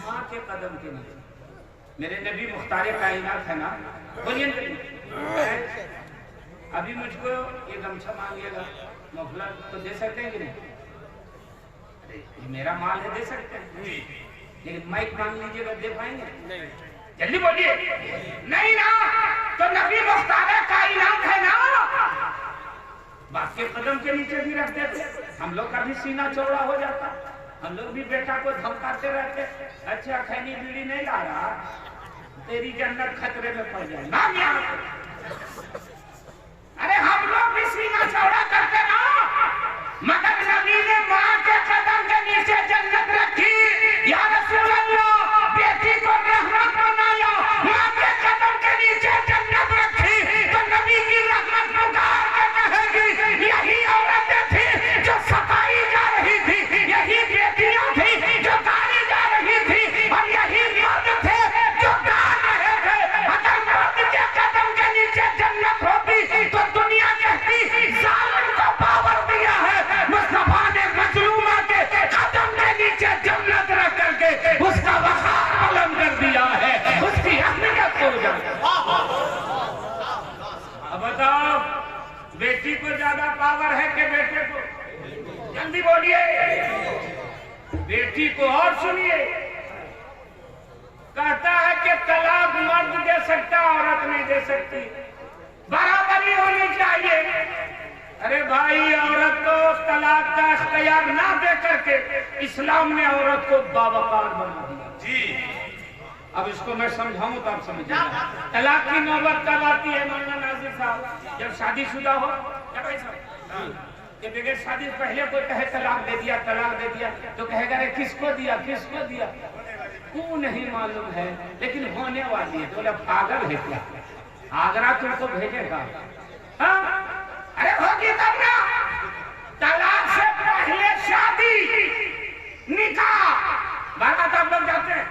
माँ के कदम के नीचे। मेरे नबी मुख्तार कायनात है ना, बोलिए ना। अभी मुझको ये गमछा मांगिएगा, मफलर तो दे सकते हैं कि नहीं? ये मेरा माल है, दे सकते हैं, लेकिन माइक मांग लीजिएगा, दे पाएंगे? नहीं। जल्दी बोलिए। नहीं ना, तो नबी मुख्तार कायनात है ना, बाप के कदम के नीचे भी रख देते। हम लोग का भी सीना चौड़ा हो जाता, हम लोग भी बेटा को धमकाते रहते, अच्छा खैनी बीड़ी नहीं ला रहा, तेरी जन्नत खतरे में पड़ जाए ना। अरे हम लोग भी सीना चौड़ा करते ना, मगर नबी ने माँ के कदम के नीचे जन्नत रखी। या रसूल अल्लाह, बेटी को रहमत बनाया, माँ के कदम के नीचे जन्नत रखी, तो नबी की रहमत पुकार के कहेगी यही औरतें थी जो सताई जा रही थी, यही बेटियां थी जो गाली जा रही थी, और यही मर्द थे जो गा रहे थे। अगर मर्द के कदम के नीचे जन्नत होती तो दुनिया कहती जालिम को पावर दिया है। मुस्तफा ने मजलूमा के कदम के नीचे जन्नत रख करके उसका वक़ार बुलंद कर दिया है, उसकी अहमियत हो जाए। अब बताओ, बेटी को ज्यादा पावर है कि बेटे को? जल्दी बोलिए। बेटी को। और सुनिए, कहता है कि तलाक मर्द दे सकता, औरत नहीं दे सकती, बराबरी होनी चाहिए। अरे भाई, औरत को तलाक का इख्तियार ना दे करके इस्लाम ने औरत को बावकार बना दिया जी। अब इसको मैं समझाऊं तो आप समझिएगा। तलाक की नौबत कब आती है मौलाना नाज़िर साहब? जब शादीशुदा हो, बगैर शादी पहले कोई कहे तलाक दे दिया, तलाक दे दिया, तो कहेगा अरे किसको दिया, किसको दिया? क्यों नहीं मालूम है, लेकिन होने वाली है। तो बोला पागल है क्या, आगरा तुमको भेजेगा? अरे होगी तब ना। तलाक से पहले शादी, निकाह, बारात आप लोग जाते हैं,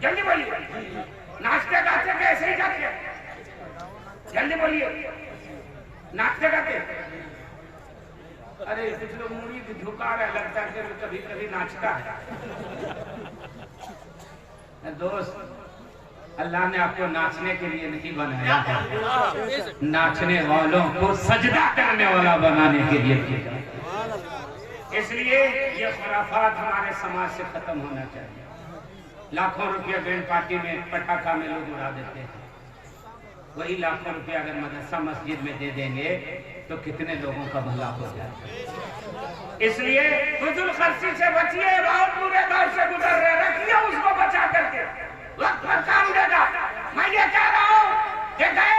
जल्दी बोलिए। नाचते गाते कैसे ही जाते हैं, जल्दी बोलिए। नाचते गाते, अरे कुछ लोग मुड़ी झुका रहा है, लगता है कि कभी कभी नाचता है। दोस्त, अल्लाह ने आपको नाचने के लिए नहीं बनाया है, नाचने वालों को सजदा करने वाला बनाने के लिए किया। इसलिए ये खुराफात हमारे समाज से खत्म होना चाहिए। लाखों रुपया बैंड पार्टी में, पटाखा में लोग उड़ा देते हैं, वही लाखों रुपया अगर मदरसा मस्जिद में दे देंगे तो कितने लोगों का भला हो जाए। इसलिए फजूल खर्ची से बचिए, बहुत बुरे दौर से गुजर रहे, रखिए उसको बचा करके, वक्त पर काम देगा। मैं ये कह रहा हूँ कि गए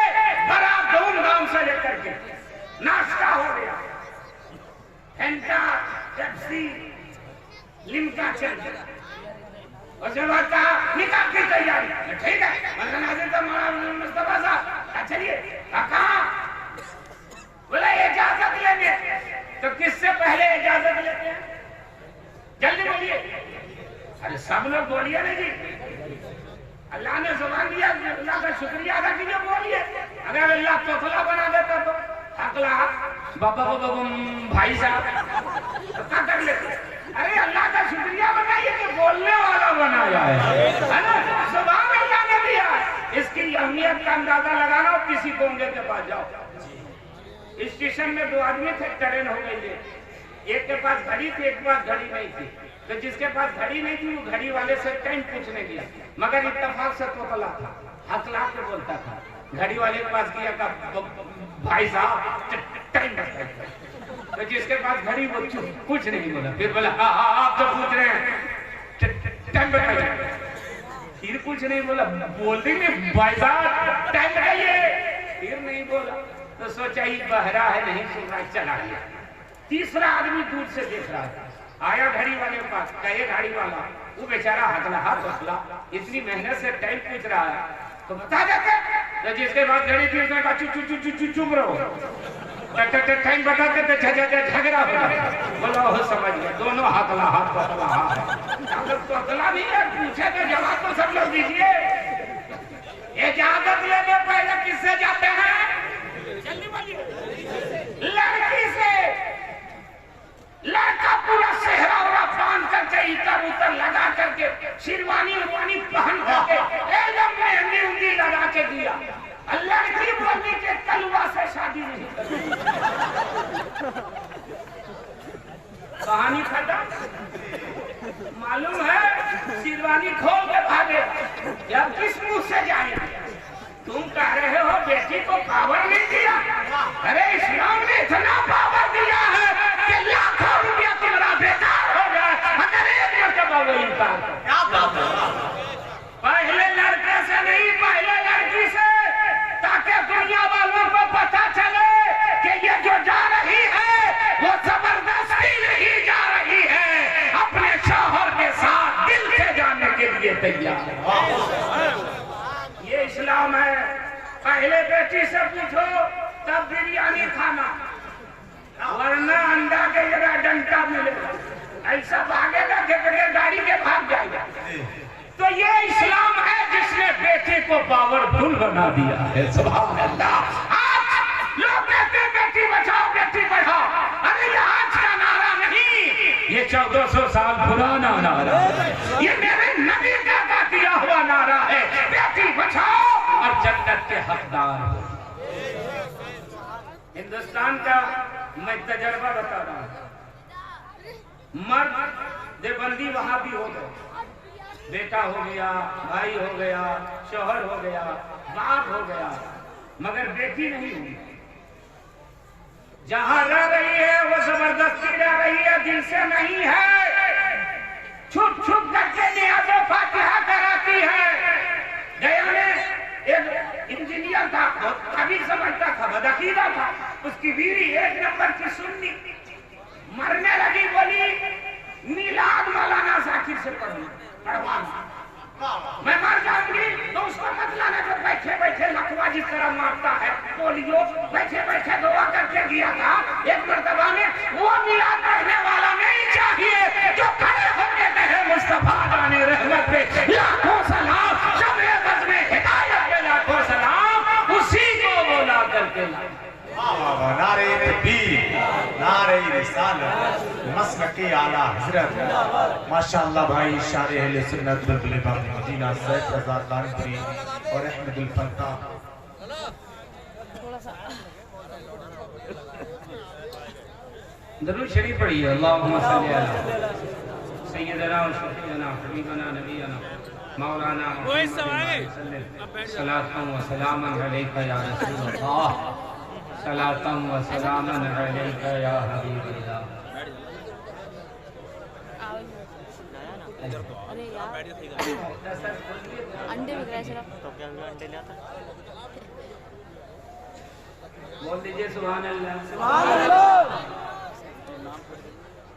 बड़ा धूमधाम से लेकर के नाश्ता हो गया, फेंटा, पेप्सी, लिम्का चल गया, उसके बाद कहा निकाह की तैयारी। ठीक है, मौलाना नाज़िर साहब, मौलाना मुस्तफा साहब, चलिए। कहाँ? बोला इजाजत लेंगे। तो किससे पहले इजाजत लेते हैं, जल्दी बोलिए। अरे सब लोग बोलिए ना जी, अल्लाह ने जुबान दिया, अल्लाह का शुक्रिया अदा कीजिए, बोलिए। अगर अल्लाह तोतला बना देता तो अगला बाबा को भाई साहब तो क्या कर लेते? अरे अल्लाह का शुक्रिया बनाइए कि बोलने वाला बनाया है ना, जुबान अल्लाह ने दिया। इसकी अहमियत का अंदाजा लगाना, और किसी गोंगे के पास जाओ। स्टेशन में दो आदमी थे, ट्रेन हो गई है, एक के पास घड़ी थी, एक के पास घड़ी नहीं थी। तो जिसके पास घड़ी नहीं थी वो घड़ी वाले से टाइम पूछने गया, मगर इत्तेफाक से तोतला था, हकला के बोलता था। घड़ी वाले के पास गया, का भाई साहब टाइम बताइए। तो जिसके पास घड़ी वो कुछ नहीं बोला, फिर बोला हाँ आप जो पूछ रहे हैं टाइम बताइए। फिर कुछ नहीं बोला, बोलते नहीं भाई साहब टाइम बताइए, फिर नहीं बोला। तो सोचा ही बहरा है, नहीं सुन रहा, चला गया। तीसरा आदमी दूर से देख रहा था, आया घड़ी वाले के पास, कहे घड़ी वाला, वो बेचारा हकला हाथ हकला, इतनी मेहनत से टाइम पूछ रहा है, तो बता देते। तो जिसके पास घड़ी थी उसने कहा चुप चुप चुप चुप चुप रहो। टाइम बताते थे झगड़ा हो गया। बोला हो समझ गया, दोनों हाथ पकड़ा तो अगला भी है, पूछे तो जवाब तो सब लोग दीजिए। इजाजत लेने पहले किससे जाते हैं? लड़की से। लड़का पूरा सेहरा उरा बांध करके इतर उतर लगा करके शेरवानी पहन करके एकदम मेहंदी उंदी लगा के दिया। लड़की बोलने के कलवा से शादी नहीं करती। कहानी खत्म। मालूम है शेरवानी खोल के भागे। या किस मुंह से जाए? तुम कह रहे हो बेटी को पावर नहीं दिया। अरे इस्लाम ने इतना पावर दिया है कि लाखों रुपया तुम्हारा बेकार हो गया अगर एक मरतबा वो इनकार कर। पहले लड़के से नहीं, पहले लड़की से, ताकि दुनिया वालों को पता चले कि ये जो जा रही है वो जबरदस्ती नहीं जा रही है, अपने शौहर के साथ दिल से जाने के लिए तैयार है। ये इस्लाम है। पहले बेटी से पूछो तब बिरयानी खाना, वरना अंडा के जगह डंडा मिलेगा। ऐसा भागेगा कि गाड़ी के भाग जाएगा। तो ये इस्लाम है जिसने बेटी को पावरफुल बना दिया है। सुभान अल्लाह। आज लोग कहते हैं बेटी बचाओ बेटी पढ़ाओ। अरे ये आज का नारा नहीं, ये 1400 साल पुराना नारा है। ये मेरे नबी का दिया हुआ नारा है, बेटी बचाओ और जन्नत के हकदार हो। हिंदुस्तान का मैं तजर्बा बता रहा हूँ। मर्द देवबंदी वहां भी हो गए, बेटा हो गया, भाई हो गया, शौहर हो गया, बाप हो गया, मगर बेटी नहीं हुई। जहां रह रही है वो जबरदस्ती रह रही है, दिल से नहीं है। छुप छुप करके नियाज़ो फातिहा कराती है। गया में एक इंजीनियर था, बहुत कभी समझता था, बदअकीदा था। उसकी बीवी एक नंबर की सुन्नी, मरने लगी, बोली मिलाद मौलाना जाकिर से पढ़वाना, मैं मर जाऊंगी तो उसको मत लाना जो बैठे बैठे लकवा जिस तरह मारता है पोलियो, बैठे बैठे दुआ करके दिया था। एक मर्तबा में वो मिलाद पढ़ने वाला नहीं चाहिए जो खड़े होके कहे मुस्तफा जाने रहमत पे लाखों सलाम, शब-ए बज़ में हिदायत पे लाखों सलाम, उसी को वो ला करके लाए। नारे तकबीर, नारे रिसालत, मसलके आला हजरत। माशाअल्लाह भाई शारे अहले सुन्नत बुलबुल बाग मदीना सैयद रज़ा कानपुरी और अहमदुल फत्ताह। दरूद शरीफ पढ़िए। अल्लाहुम्मा सल्ली अला सय्यदना व शफीअना हबीबना नबीना मौलाना सलातम व सलामन अलैका या रसूलल्लाह, सलातम व सलामन अलैका या हबीबल्लाह। अरे यार अंडे बिक रहे हैं, तो क्या अंडे ले आता? बोल दीजिए सुभान अल्लाह। सुभान अल्लाह।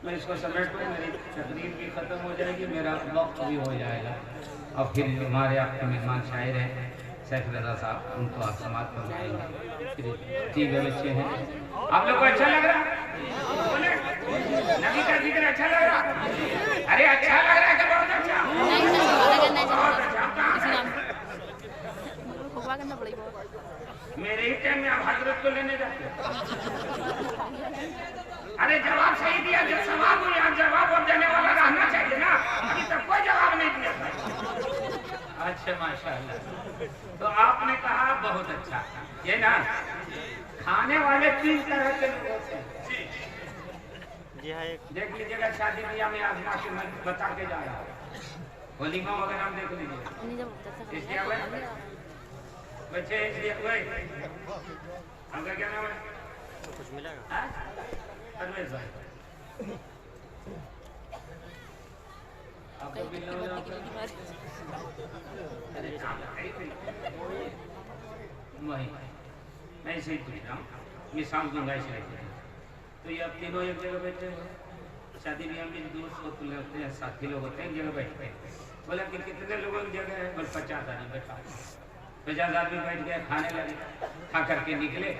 मैं इसको समेट कर मेरी तकरीर भी खत्म हो जाएगी, मेरा वक्त भी हो जाएगा। और फिर हमारे आपके मेहमान शायर हैं सैफ रज़ा साहब, उनको आप समाप्त करवाएंगे। ठीक है बच्चे हैं, आप लोग को अच्छा लग रहा है? बोले नबी का जिक्र अच्छा लग रहा? अरे अच्छा लग रहा है कि बहुत अच्छा? मेरे ही टाइम में आप हजरत को लेने जाते। अरे जवाब सही दिया, जब सवाल हुई यहाँ जवाब और देने वाला रहना चाहिए ना। अभी तक कोई जवाब नहीं दिया। अच्छा माशाअल्लाह। तो आपने कहा बहुत अच्छा, ये ना खाने वाले 3 तरह के लोग होते हैं। देख लीजिएगा शादी ब्याह में आजमा के मैं बता के जा रहा हूँ, वलीमा वगैरह देख लीजिए। बच्चे आपका क्या नाम है? कुछ मिलेगा? परवेज भाई आपको बिल वही मैं ऐसे ही पूछ रहा हूँ, मिसाल दूंगा ऐसे। तो ये अब तीनों एक जगह बैठे हैं, शादी ब्याह में दोस्त होते हैं, साथी लोग होते हैं, एक जगह बैठते हैं। बोला कि कितने लोगों की जगह है? बस 50 आदमी बैठा। 50 आदमी बैठ गए, खाने लगे, खा करके निकले।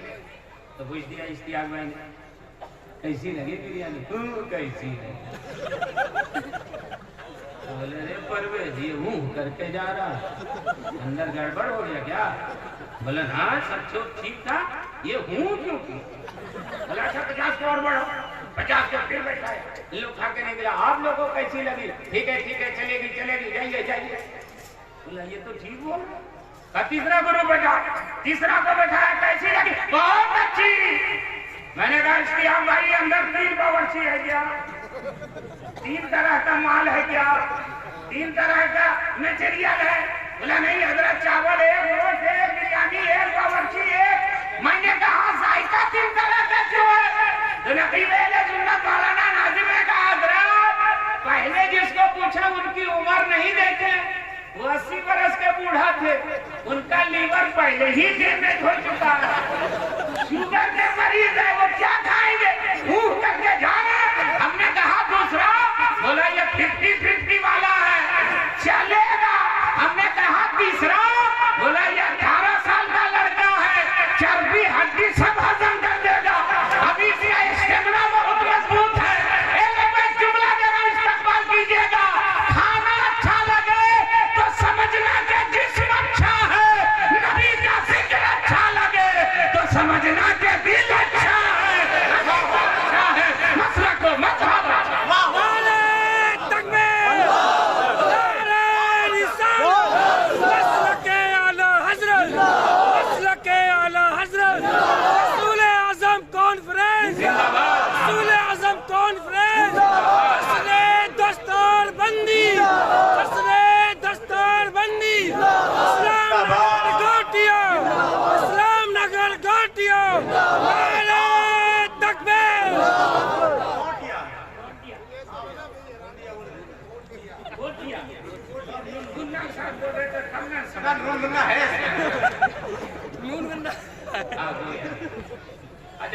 तो पूछ दिया इश्तियाक भाई ने, कैसी लगी बिरयानी? कैसी है? बोले रे परवेज ये हूँ करके जा रहा, अंदर गड़बड़ हो गया क्या? बोले हाँ सब ठीक था, ये हूँ क्यों की? बोले अच्छा 50 को और बढ़ो, 50 को फिर बैठाए, लोग खा के नहीं मिला। आप लोगों को कैसी लगी? ठीक है चलेगी जाइए जाइए। बोला ये तो ठीक बोल रहा। तीसरा ग्रुप बैठा, तीसरा को बैठाया, कैसी लगी? बहुत अच्छी। मैंने कहा इश्तियाक भाई अंदर 3 बावर्ची है क्या? 3 तरह का माल है क्या? 3 तरह का मटेरियल है? बोला नहीं हजरत, चावल है, गोश्त है, बिरयानी है, बावर्ची है। मैंने कहा जायका 3 तरह का क्यों है? तो नबी सुन्नत मौलाना नाज़िम ने कहा हजरत पहले जिसको पूछा उनकी उम्र नहीं देखे, वो 80 बरस के बूढ़ा थे, उनका लीवर पहले ही डैमेज हो चुका है, शुगर के मरीज है, वो क्या खाएंगे? भूख करके जाना। हमने कहा दूसरा, बोला ये 50-50 वाला है, चलेगा। हमने कहा तीसरा, बोला ये 18 साल का लड़का है, चर्बी हड्डी सब हजम कर देगा, अभी इसका स्टेमिना बहुत मजबूत है। एक जुमला देना इस्तेमाल कीजिएगा, खाना अच्छा लगे तो समझना कि जिस्म अच्छा है, नबी का जिक्र अच्छा लगे तो समझना कि दिल अच्छा है, अच्छा है, मसला को मजहब अच्छा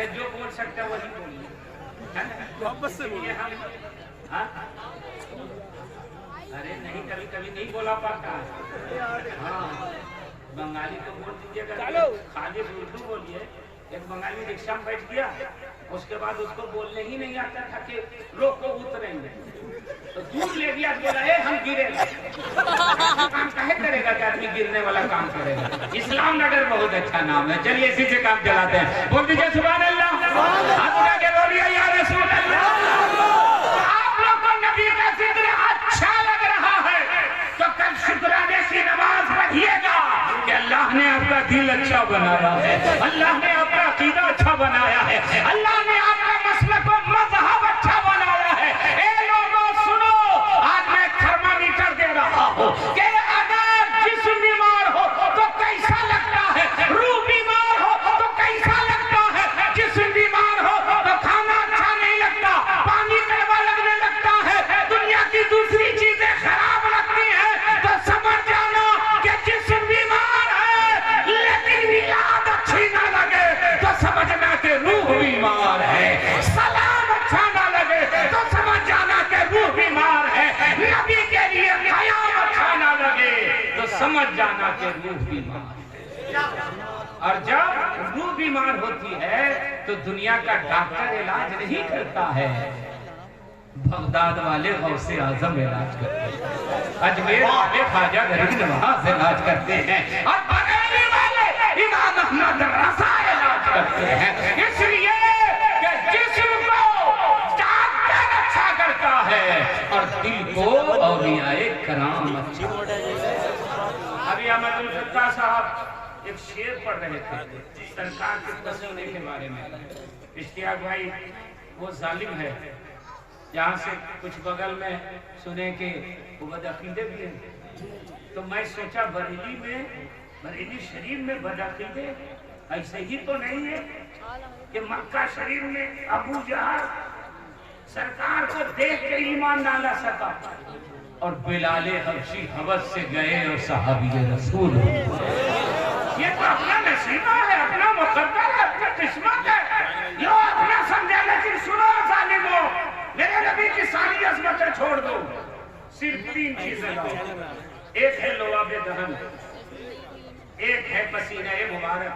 जो बोल सकता है वही बोलिए, वापस से बोलिए। हाँ अरे नहीं, कभी कभी नहीं बोला पाता। हाँ बंगाली तो बोल दीजिएगा, खाली उर्दू बोलिए। एक बंगाली रिक्शा में बैठ गया, उसके बाद उसको बोलने ही नहीं आता था कि रोको उतरेंगे, तो दूध ले गया, बोला हम गिरेंगे। काम काहे करेगा कि आदमी गिरने वाला काम करेगा? इस्लाम नगर बहुत अच्छा नाम है, चलिए इसी से काम चलाते हैं। बोल दीजिए सुभान अल्लाह, बोलिए या रसूल अल्लाह। आप लोग को नबी का जिक्र अच्छा लग रहा है तो कल शुक्राने की नमाज पढ़िएगा कि अल्लाह ने आपका दिल अच्छा बनाया है, अल्लाह ने आपका अकीदा अच्छा बनाया है, अल्लाह ने आपका मसलक व मज़हब अच्छा बनाया है। ए लोगों सुनो, आज मैं थर्मामीटर दे रहा हूँ कि अगर जिस्म बीमार हो तो कैसा लगता है, रूह बीमार हो तो कैसा लगता है, जिस्म बीमार हो तो खाना अच्छा नहीं लगता, पानी कड़वा लगने लगता है, दुनिया की दूसरी चीजें खराब लगती है, तो समझ जाना कि जिस्म बीमार है, लेकिन मिलाद अच्छी ना लगे तो समझना कि रूह बीमार है, सलाम अच्छा ना लगे तो समझ जाना कि रूह बीमार है, नबी के लिए क़याम अच्छा ना लगे तो समझ जाना कि रूह बीमार है। और जब रूह बीमार होती है तो दुनिया का डॉक्टर इलाज नहीं करता है, बगदाद वाले गौसे आजम इलाज करते हैं, अजमेर वाले ख्वाजा गरीब नवाज इलाज करते हैं, और बरेली वाले इमाम अहमद रज़ा इलाज करते हैं। इसलिए कि जिस्म को डॉक्टर अच्छा करता है और दिल को औलियाए कराम अच्छा। अभी अहमदुल फत्ताह साहब एक शेर पढ़ रहे थे सरकार के पसीने के बारे में। इश्तियाक भाई वो जालिम है, यहाँ से कुछ बगल में सुने कि वो बदअकीदे भी हैं, तो मैं सोचा बरेली शरीफ में बदअकीदे ऐसे ही तो नहीं है कि मक्का शरीफ में अबू जहल सरकार को देख के ईमान ना ला सका और बिलाले हबशी हवस से गए और सहाबी रसूल। ये तो अपना नसीबा है, अपना मुकद्दर है, अपना किस्मत है, यो अपना समझे। लेकिन सुनो जालिमो, मेरे नबी की सारी अज़मतें छोड़ दो, सिर्फ 3 चीजें लाओ। एक है लोआबे दहन, एक है पसीना मुबारक,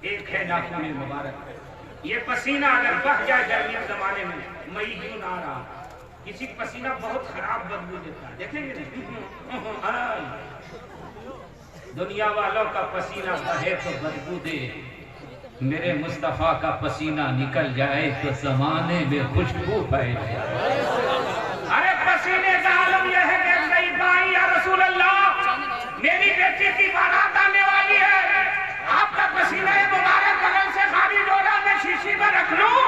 एक है नाखून मुबारक। ये पसीना अगर बह जाए गर्मी के जमाने में, मई जून आ रहा, किसी पसीना बहुत खराब बदबू देता है, देखेंगे नहीं? दुनिया वालों का पसीना बहे तो बदबू दे, मेरे मुस्तफा का पसीना निकल जाए तो जमाने में खुशबू फैल जाए। अरे पसीने का आलम यह है कि कई बाई या रसूल अल्लाह, मेरी बेटी की बारात आने वाली है, आपका पसीना मुबारक बगल से खाली डोला में शीशी में रख लूं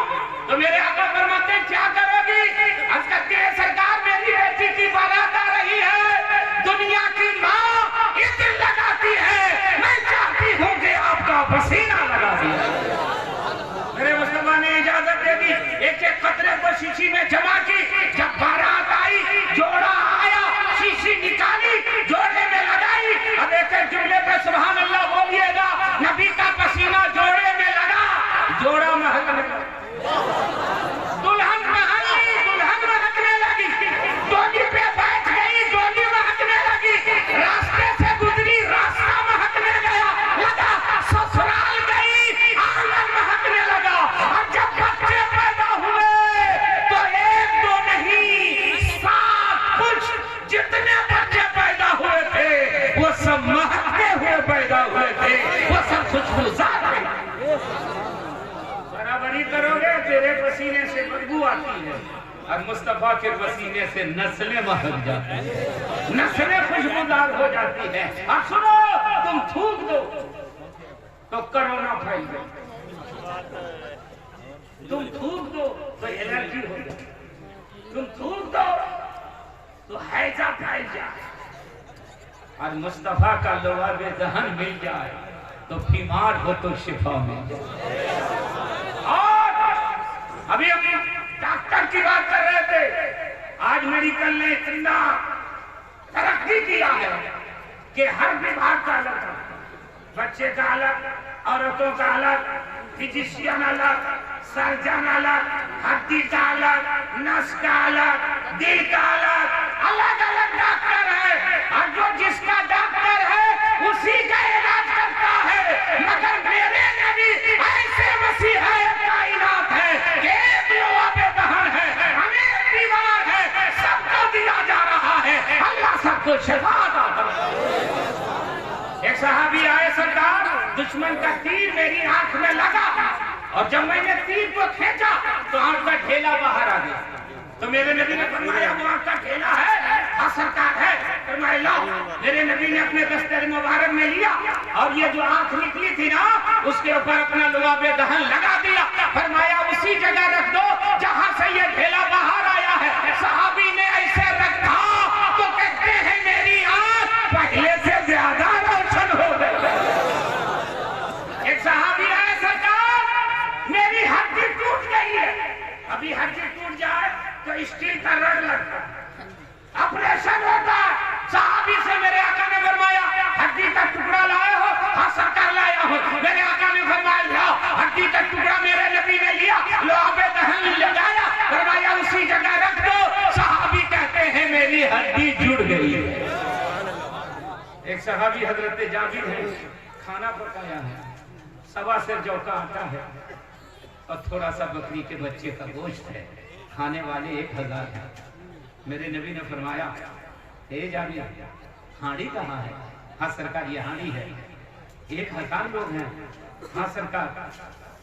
तो मेरे आका फरमाते हैं क्या करोगी? अर्ज करती है सरकार मेरी बेटी की बारात आ रही है, दुनिया की माँ इस दिन लगाती है, मैं चाहती हूँ कि आपका पसीना लगा दिया। मेरे मुस्तफा ने इजाजत दे दी, एक एक कतरे को शीशी में जमा की, जब बारात आई जोड़ा आया, शीशी निकाली, जोड़े में लगाई। अब एक एक जुमले पे सुभान अल्लाह बोलिएगा, नबी का पसीना जोड़े में लगा, जोड़ा महकने लगा, दुल्हन महकने लगी, डोली पे बैठ गई, डोली महकने लगी, रास्ते से गुजरी, रास्ता महकने लगा, ससुराल गई, आंगन महकने लगा। और जब बच्चे पैदा हुए तो एक दो नहीं, सात कुछ जितने बच्चे पैदा हुए थे वो सब महकते हुए पैदा हुए थे, वो सब खुशबूदार थे। बराबरी करोगे, तेरे पसीने से बदबू आती है और मुस्तफा के पसीने से नस्लें महक जाती है, नस्लें खुशबूदार हो जाती है। और सुनो, तुम थूक दो तो कोरोना फैल जाए, तुम थूक दो तो एलर्जी हो जाए, तुम थूक दो तो हैजा फैल जाए, और मुस्तफा का लवाबे दहन मिल जाए तो बीमार हो तो शिफा मिल जाए। और अभी हम डॉक्टर की बात कर रहे थे, आज मेडिकल ने इतना तरक्की किया है कि हर विभाग का अलग, बच्चे का अलग, औरतों का अलग, फिजिशियन अलग, सर्जन अलग, हड्डी का अलग, नस का अलग, दिल का अलग, अलग अलग डॉक्टर है, और जो जिसका डॉक्टर है उसी का इलाज करता है। मगर मेरे नबी ऐसे मसीह है, कायनात है कि एक लवाबे दहन है, अनेक बीमार है, सबको दिया जा रहा है, अल्लाह सबको शिफा अता करे। एक सहाबी आए, सरकार दुश्मन का तीर मेरी आंख में लगा, और जब मैंने तीर को खींचा तो आंख का ढेला बाहर आ गया। तो मेरे नबी ने फरमाया वो आंख का ढेला है, हाँ सरकार है। फरमाया लाओ, मेरे नबी ने अपने दस्तर मुबारक में लिया, और ये जो आंख निकली थी ना उसके ऊपर अपना लवाबे दहन लगा दिया। फरमाया उसी जगह रख दो जहां से ये ढेला बाहर आया है। सहाबी ने ऐसे रखा तो कहते हैं मेरी आंख पहले से ज्यादा रोशन हो गई। एक सहाबी आए, सरकार मेरी हड्डी टूट गई है, अभी हड्डी टूट जाए तो स्टील का रड लगता, ऑपरेशन होता। सहाबी से मेरे आका ने फरमाया हड्डी का टुकड़ा लाए हो? हाँ सरकार लाया हो। मेरे आका ने फरमाया लाओ, हड्डी का टुकड़ा मेरे नबी ने लिया, लवाबे दहन लगाया, फरमाया उसी जगह रख दो। सहाबी कहते हैं मेरी हड्डी जुड़ गई। एक सहाबी हजरत जाबिर है, खाना पकाया है, सवा सेर जौ का आटा है और थोड़ा सा बकरी के बच्चे का गोश्त है, खाने वाले 1000 है। मेरे नबी ने फरमाया ए जाबिर हांडी कहाँ है? हाँ सरकार ये हांडी है। 1000 लोग हैं? हाँ सरकार।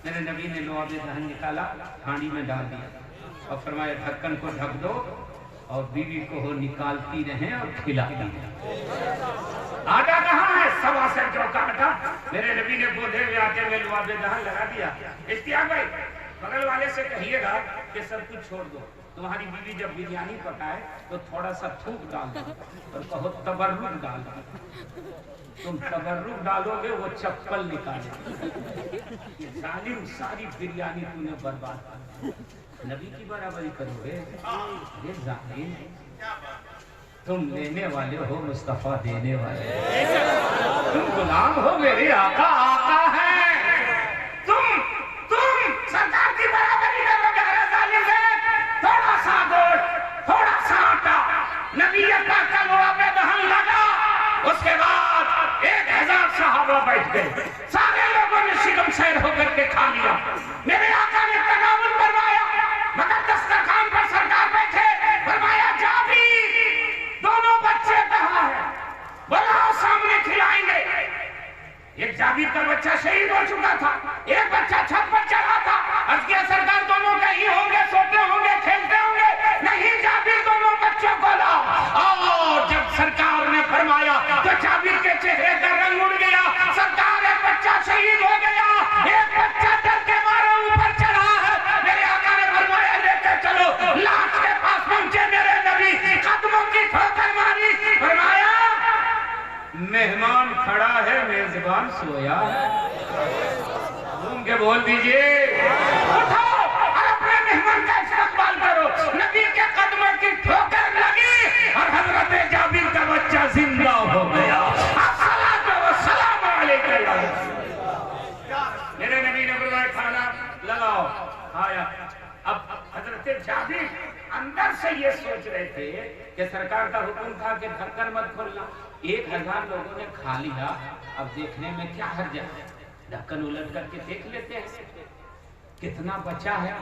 मेरे नबी ने लवाबे दहन निकाला, हांडी में डाल दिया और फरमाया ढक्कन को ढक दो और बीवी को हो निकालती रहे और खिलाती रहे। आटा कहाँ है? सवा सेर जौ का आटा। मेरे नबी ने बोधे हुए आटे में लवाबे दहन लगा दिया। इश्तियाक भाई बगल वाले से कहिएगा कि सब कुछ छोड़ दो, तुम्हारी बीवी जब बिरयानी पकाए तो थोड़ा सा थूक डाल दो और कहो तबर्रुक डाल दो। तुम तबर्रुक डालोगे वो चप्पल निकालेगी। जालिम सारी बिरयानी तूने बर्बाद कर, नबी की बराबरी करोगे? ये जालिम, तुम लेने वाले हो, मुस्तफा देने वाले, तुम गुलाम हो, मेरे आका आका है। तुम सरकार की बराबरी करोगे? अरे जालिम है, थोड़ा सा गोश्त, थोड़ा सा आटा, नबी पाक का लवाबे दहन लगा, उसके बाद 1000 सहाबा बैठ गए, सारे लोगों ने सिगम सैर होकर के खा लिया। मेरे आका बच्चा शहीद हो चुका था, एक बच्चा छत पर चढ़ा था। अर्ज किया सरकार दोनों कहीं होंगे, सोते होंगे, खेलते होंगे, नहीं जाबिर दोनों बच्चों को लाओ। और जब सरकार ने फरमाया तो जाबिर के चेहरे का रंग उड़ गया। सरकार एक बच्चा शहीद हो गया, एक बच्चा डर के मारे ऊपर चढ़ा है। मेरे आका ने फरमाया लेके चलो। लाश के पास पहुंचे मेरे नबी, कदमों की ठोकर मारी, फरमाया मेहमान खड़ा है, मेजबान सोया है। घूम के बोल दीजिए, उठो और अपने मेहमान का इस्तकबाल करो। नबी के कदमों की ठोकर लगी और हजरत जाबिर का बच्चा जिंदा हो गया। अस्सलातु वस्सलाम अलैका। मेरे नबी ने फरमाया खाना लगाओ, आया। अब हजरत जाबिर अंदर से ये सोच रहे थे कि सरकार का हुक्म था कि ढक्कन मत खोलना। 1000 लोगों ने खा लिया, अब देखने में क्या हर्ज है, ढक्कन उलट करके देख लेते हैं कितना बचा है,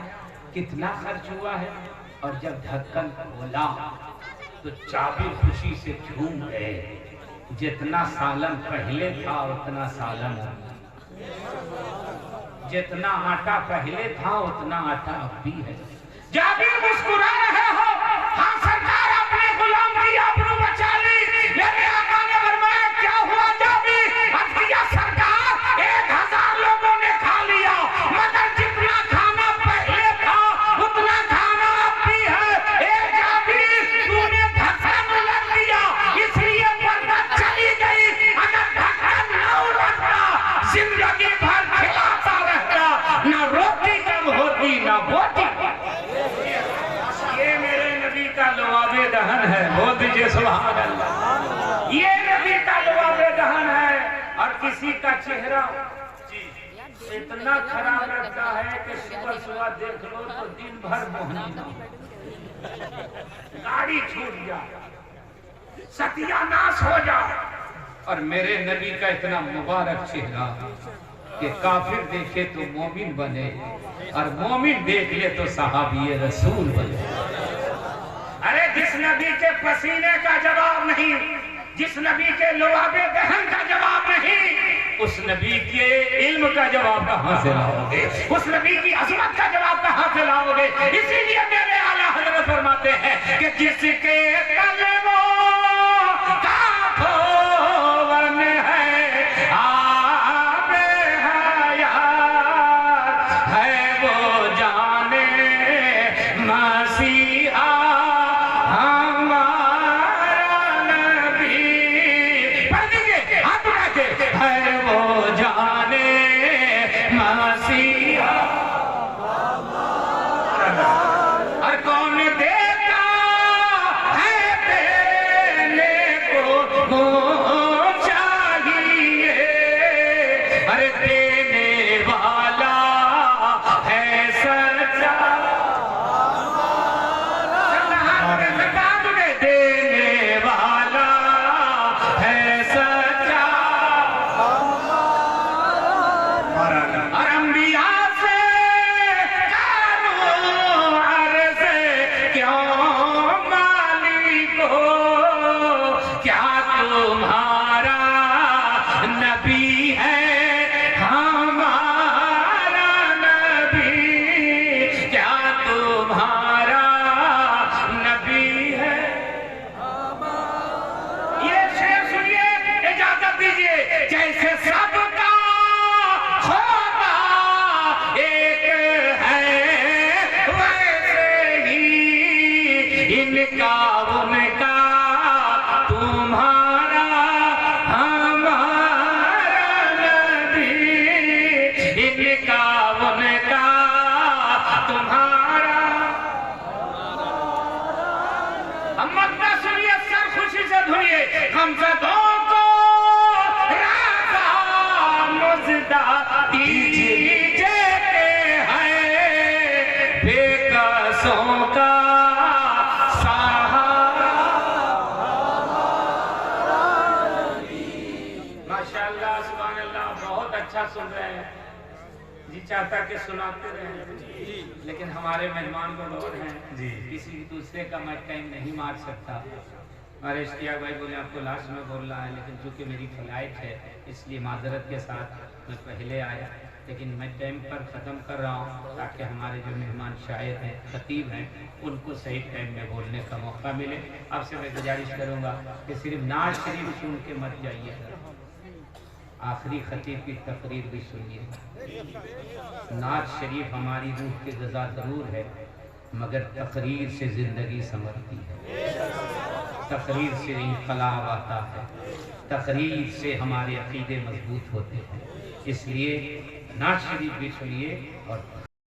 कितना खर्च हुआ है। और जब ढक्कन खोला तो जाबिर खुशी से झूम गए। जितना सालन पहले था उतना सालन, जितना आटा पहले था उतना आटा अब भी है। जाबिर मुस्कुरा रहे हो, हाँ सरकार अपने गुलाम की आबरू बचा ली। मेरे आका ने फरमाया क्या हुआ जाबिर? अर्ज किया सरकार 1000 लोगों ने खा लिया, मगर जितना खाना पहले था उतना खाना अब भी है। जाबिर तूने ढक्कन उलट दिया, इसलिए बरकत चली गई। अगर ढक्कन न उलटता जिंदगी भर खिलाता रहता, न रोटी कम होती न बोटी। ये मेरे नबी का लवाबे दहन है, बोल दीजिए सुभान अल्लाह। ये नबी का लवाबे दहन है। और किसी का चेहरा इतना खराब लगता है कि सुबह सुबह देख लो तो दिन भर मोहनी ना, गाड़ी छूट जाए, सत्यानाश हो जाए। और मेरे नबी का इतना मुबारक चेहरा कि काफिर देखे तो मोमिन बने और मोमिन देख ले तो सहाबी रसूल बने। अरे जिस नबी के पसीने का जवाब नहीं, जिस नबी के लुआबे दहन का जवाब नहीं, उस नबी के इल्म का जवाब कहां से लाओगे? उस नबी की अजमत का जवाब कहां से लाओगे? इसीलिए मेरे आला हजरत फरमाते हैं कि जिसके कलमों का खोवन है आबे हयात है, वो जाने मसीहा है, वो जाने मसीहा। और कौन देता है देने को चाहिए, अरे देने वाला है सच्चा। देने वाला है सच्चा। और अंबिया से कानून अर्ज़ क्यों मालिक हो, क्या तुम्हारा नबी है हमारा नबी, क्या तुम्हारा नबी है। ये शेर सुनिए, इजाजत दीजिए। जैसे सबका होता एक है, वैसे ही इनका उनका तुम्हारा हमारा नबी, इनका उनका तुम्हारा। हम मत सुनिए, सर खुशी से धुनिए। हम सबों को राजा मुजदा दीजिए है, बेकसों का सहारा। माशाअल्लाह सुभान अल्लाह, बहुत अच्छा सुन रहे हैं जी। चाहता कि सुनाते रहे, लेकिन हमारे मेहमान को लोग हैं, किसी दूसरे का मैं टाइम नहीं मार सकता। अरे इश्तियाक भाई बोले आपको लास्ट में बोल रहा है, लेकिन चूंकि मेरी फ्लाइट है इसलिए माजरत के साथ मैं पहले आया, लेकिन मैं टाइम पर ख़त्म कर रहा हूँ ताकि हमारे जो मेहमान शायर हैं, खतीब हैं, उनको सही टाइम में बोलने का मौका मिले। आपसे मैं गुजारिश करूँगा कि सिर्फ नाज शरीफ सुन के मत जाइएगा, आखिरी खतीब की तकरीर भी सुनिए। नाज शरीफ हमारी रूह की ग़िज़ा ज़रूर है, मगर तकरीर से ज़िंदगी संवरती है, तकरीर से इनकलाब आता है, तकरीर से हमारे अकीदे मजबूत होते हैं। इसलिए नाज शरीफ भी सुनिए और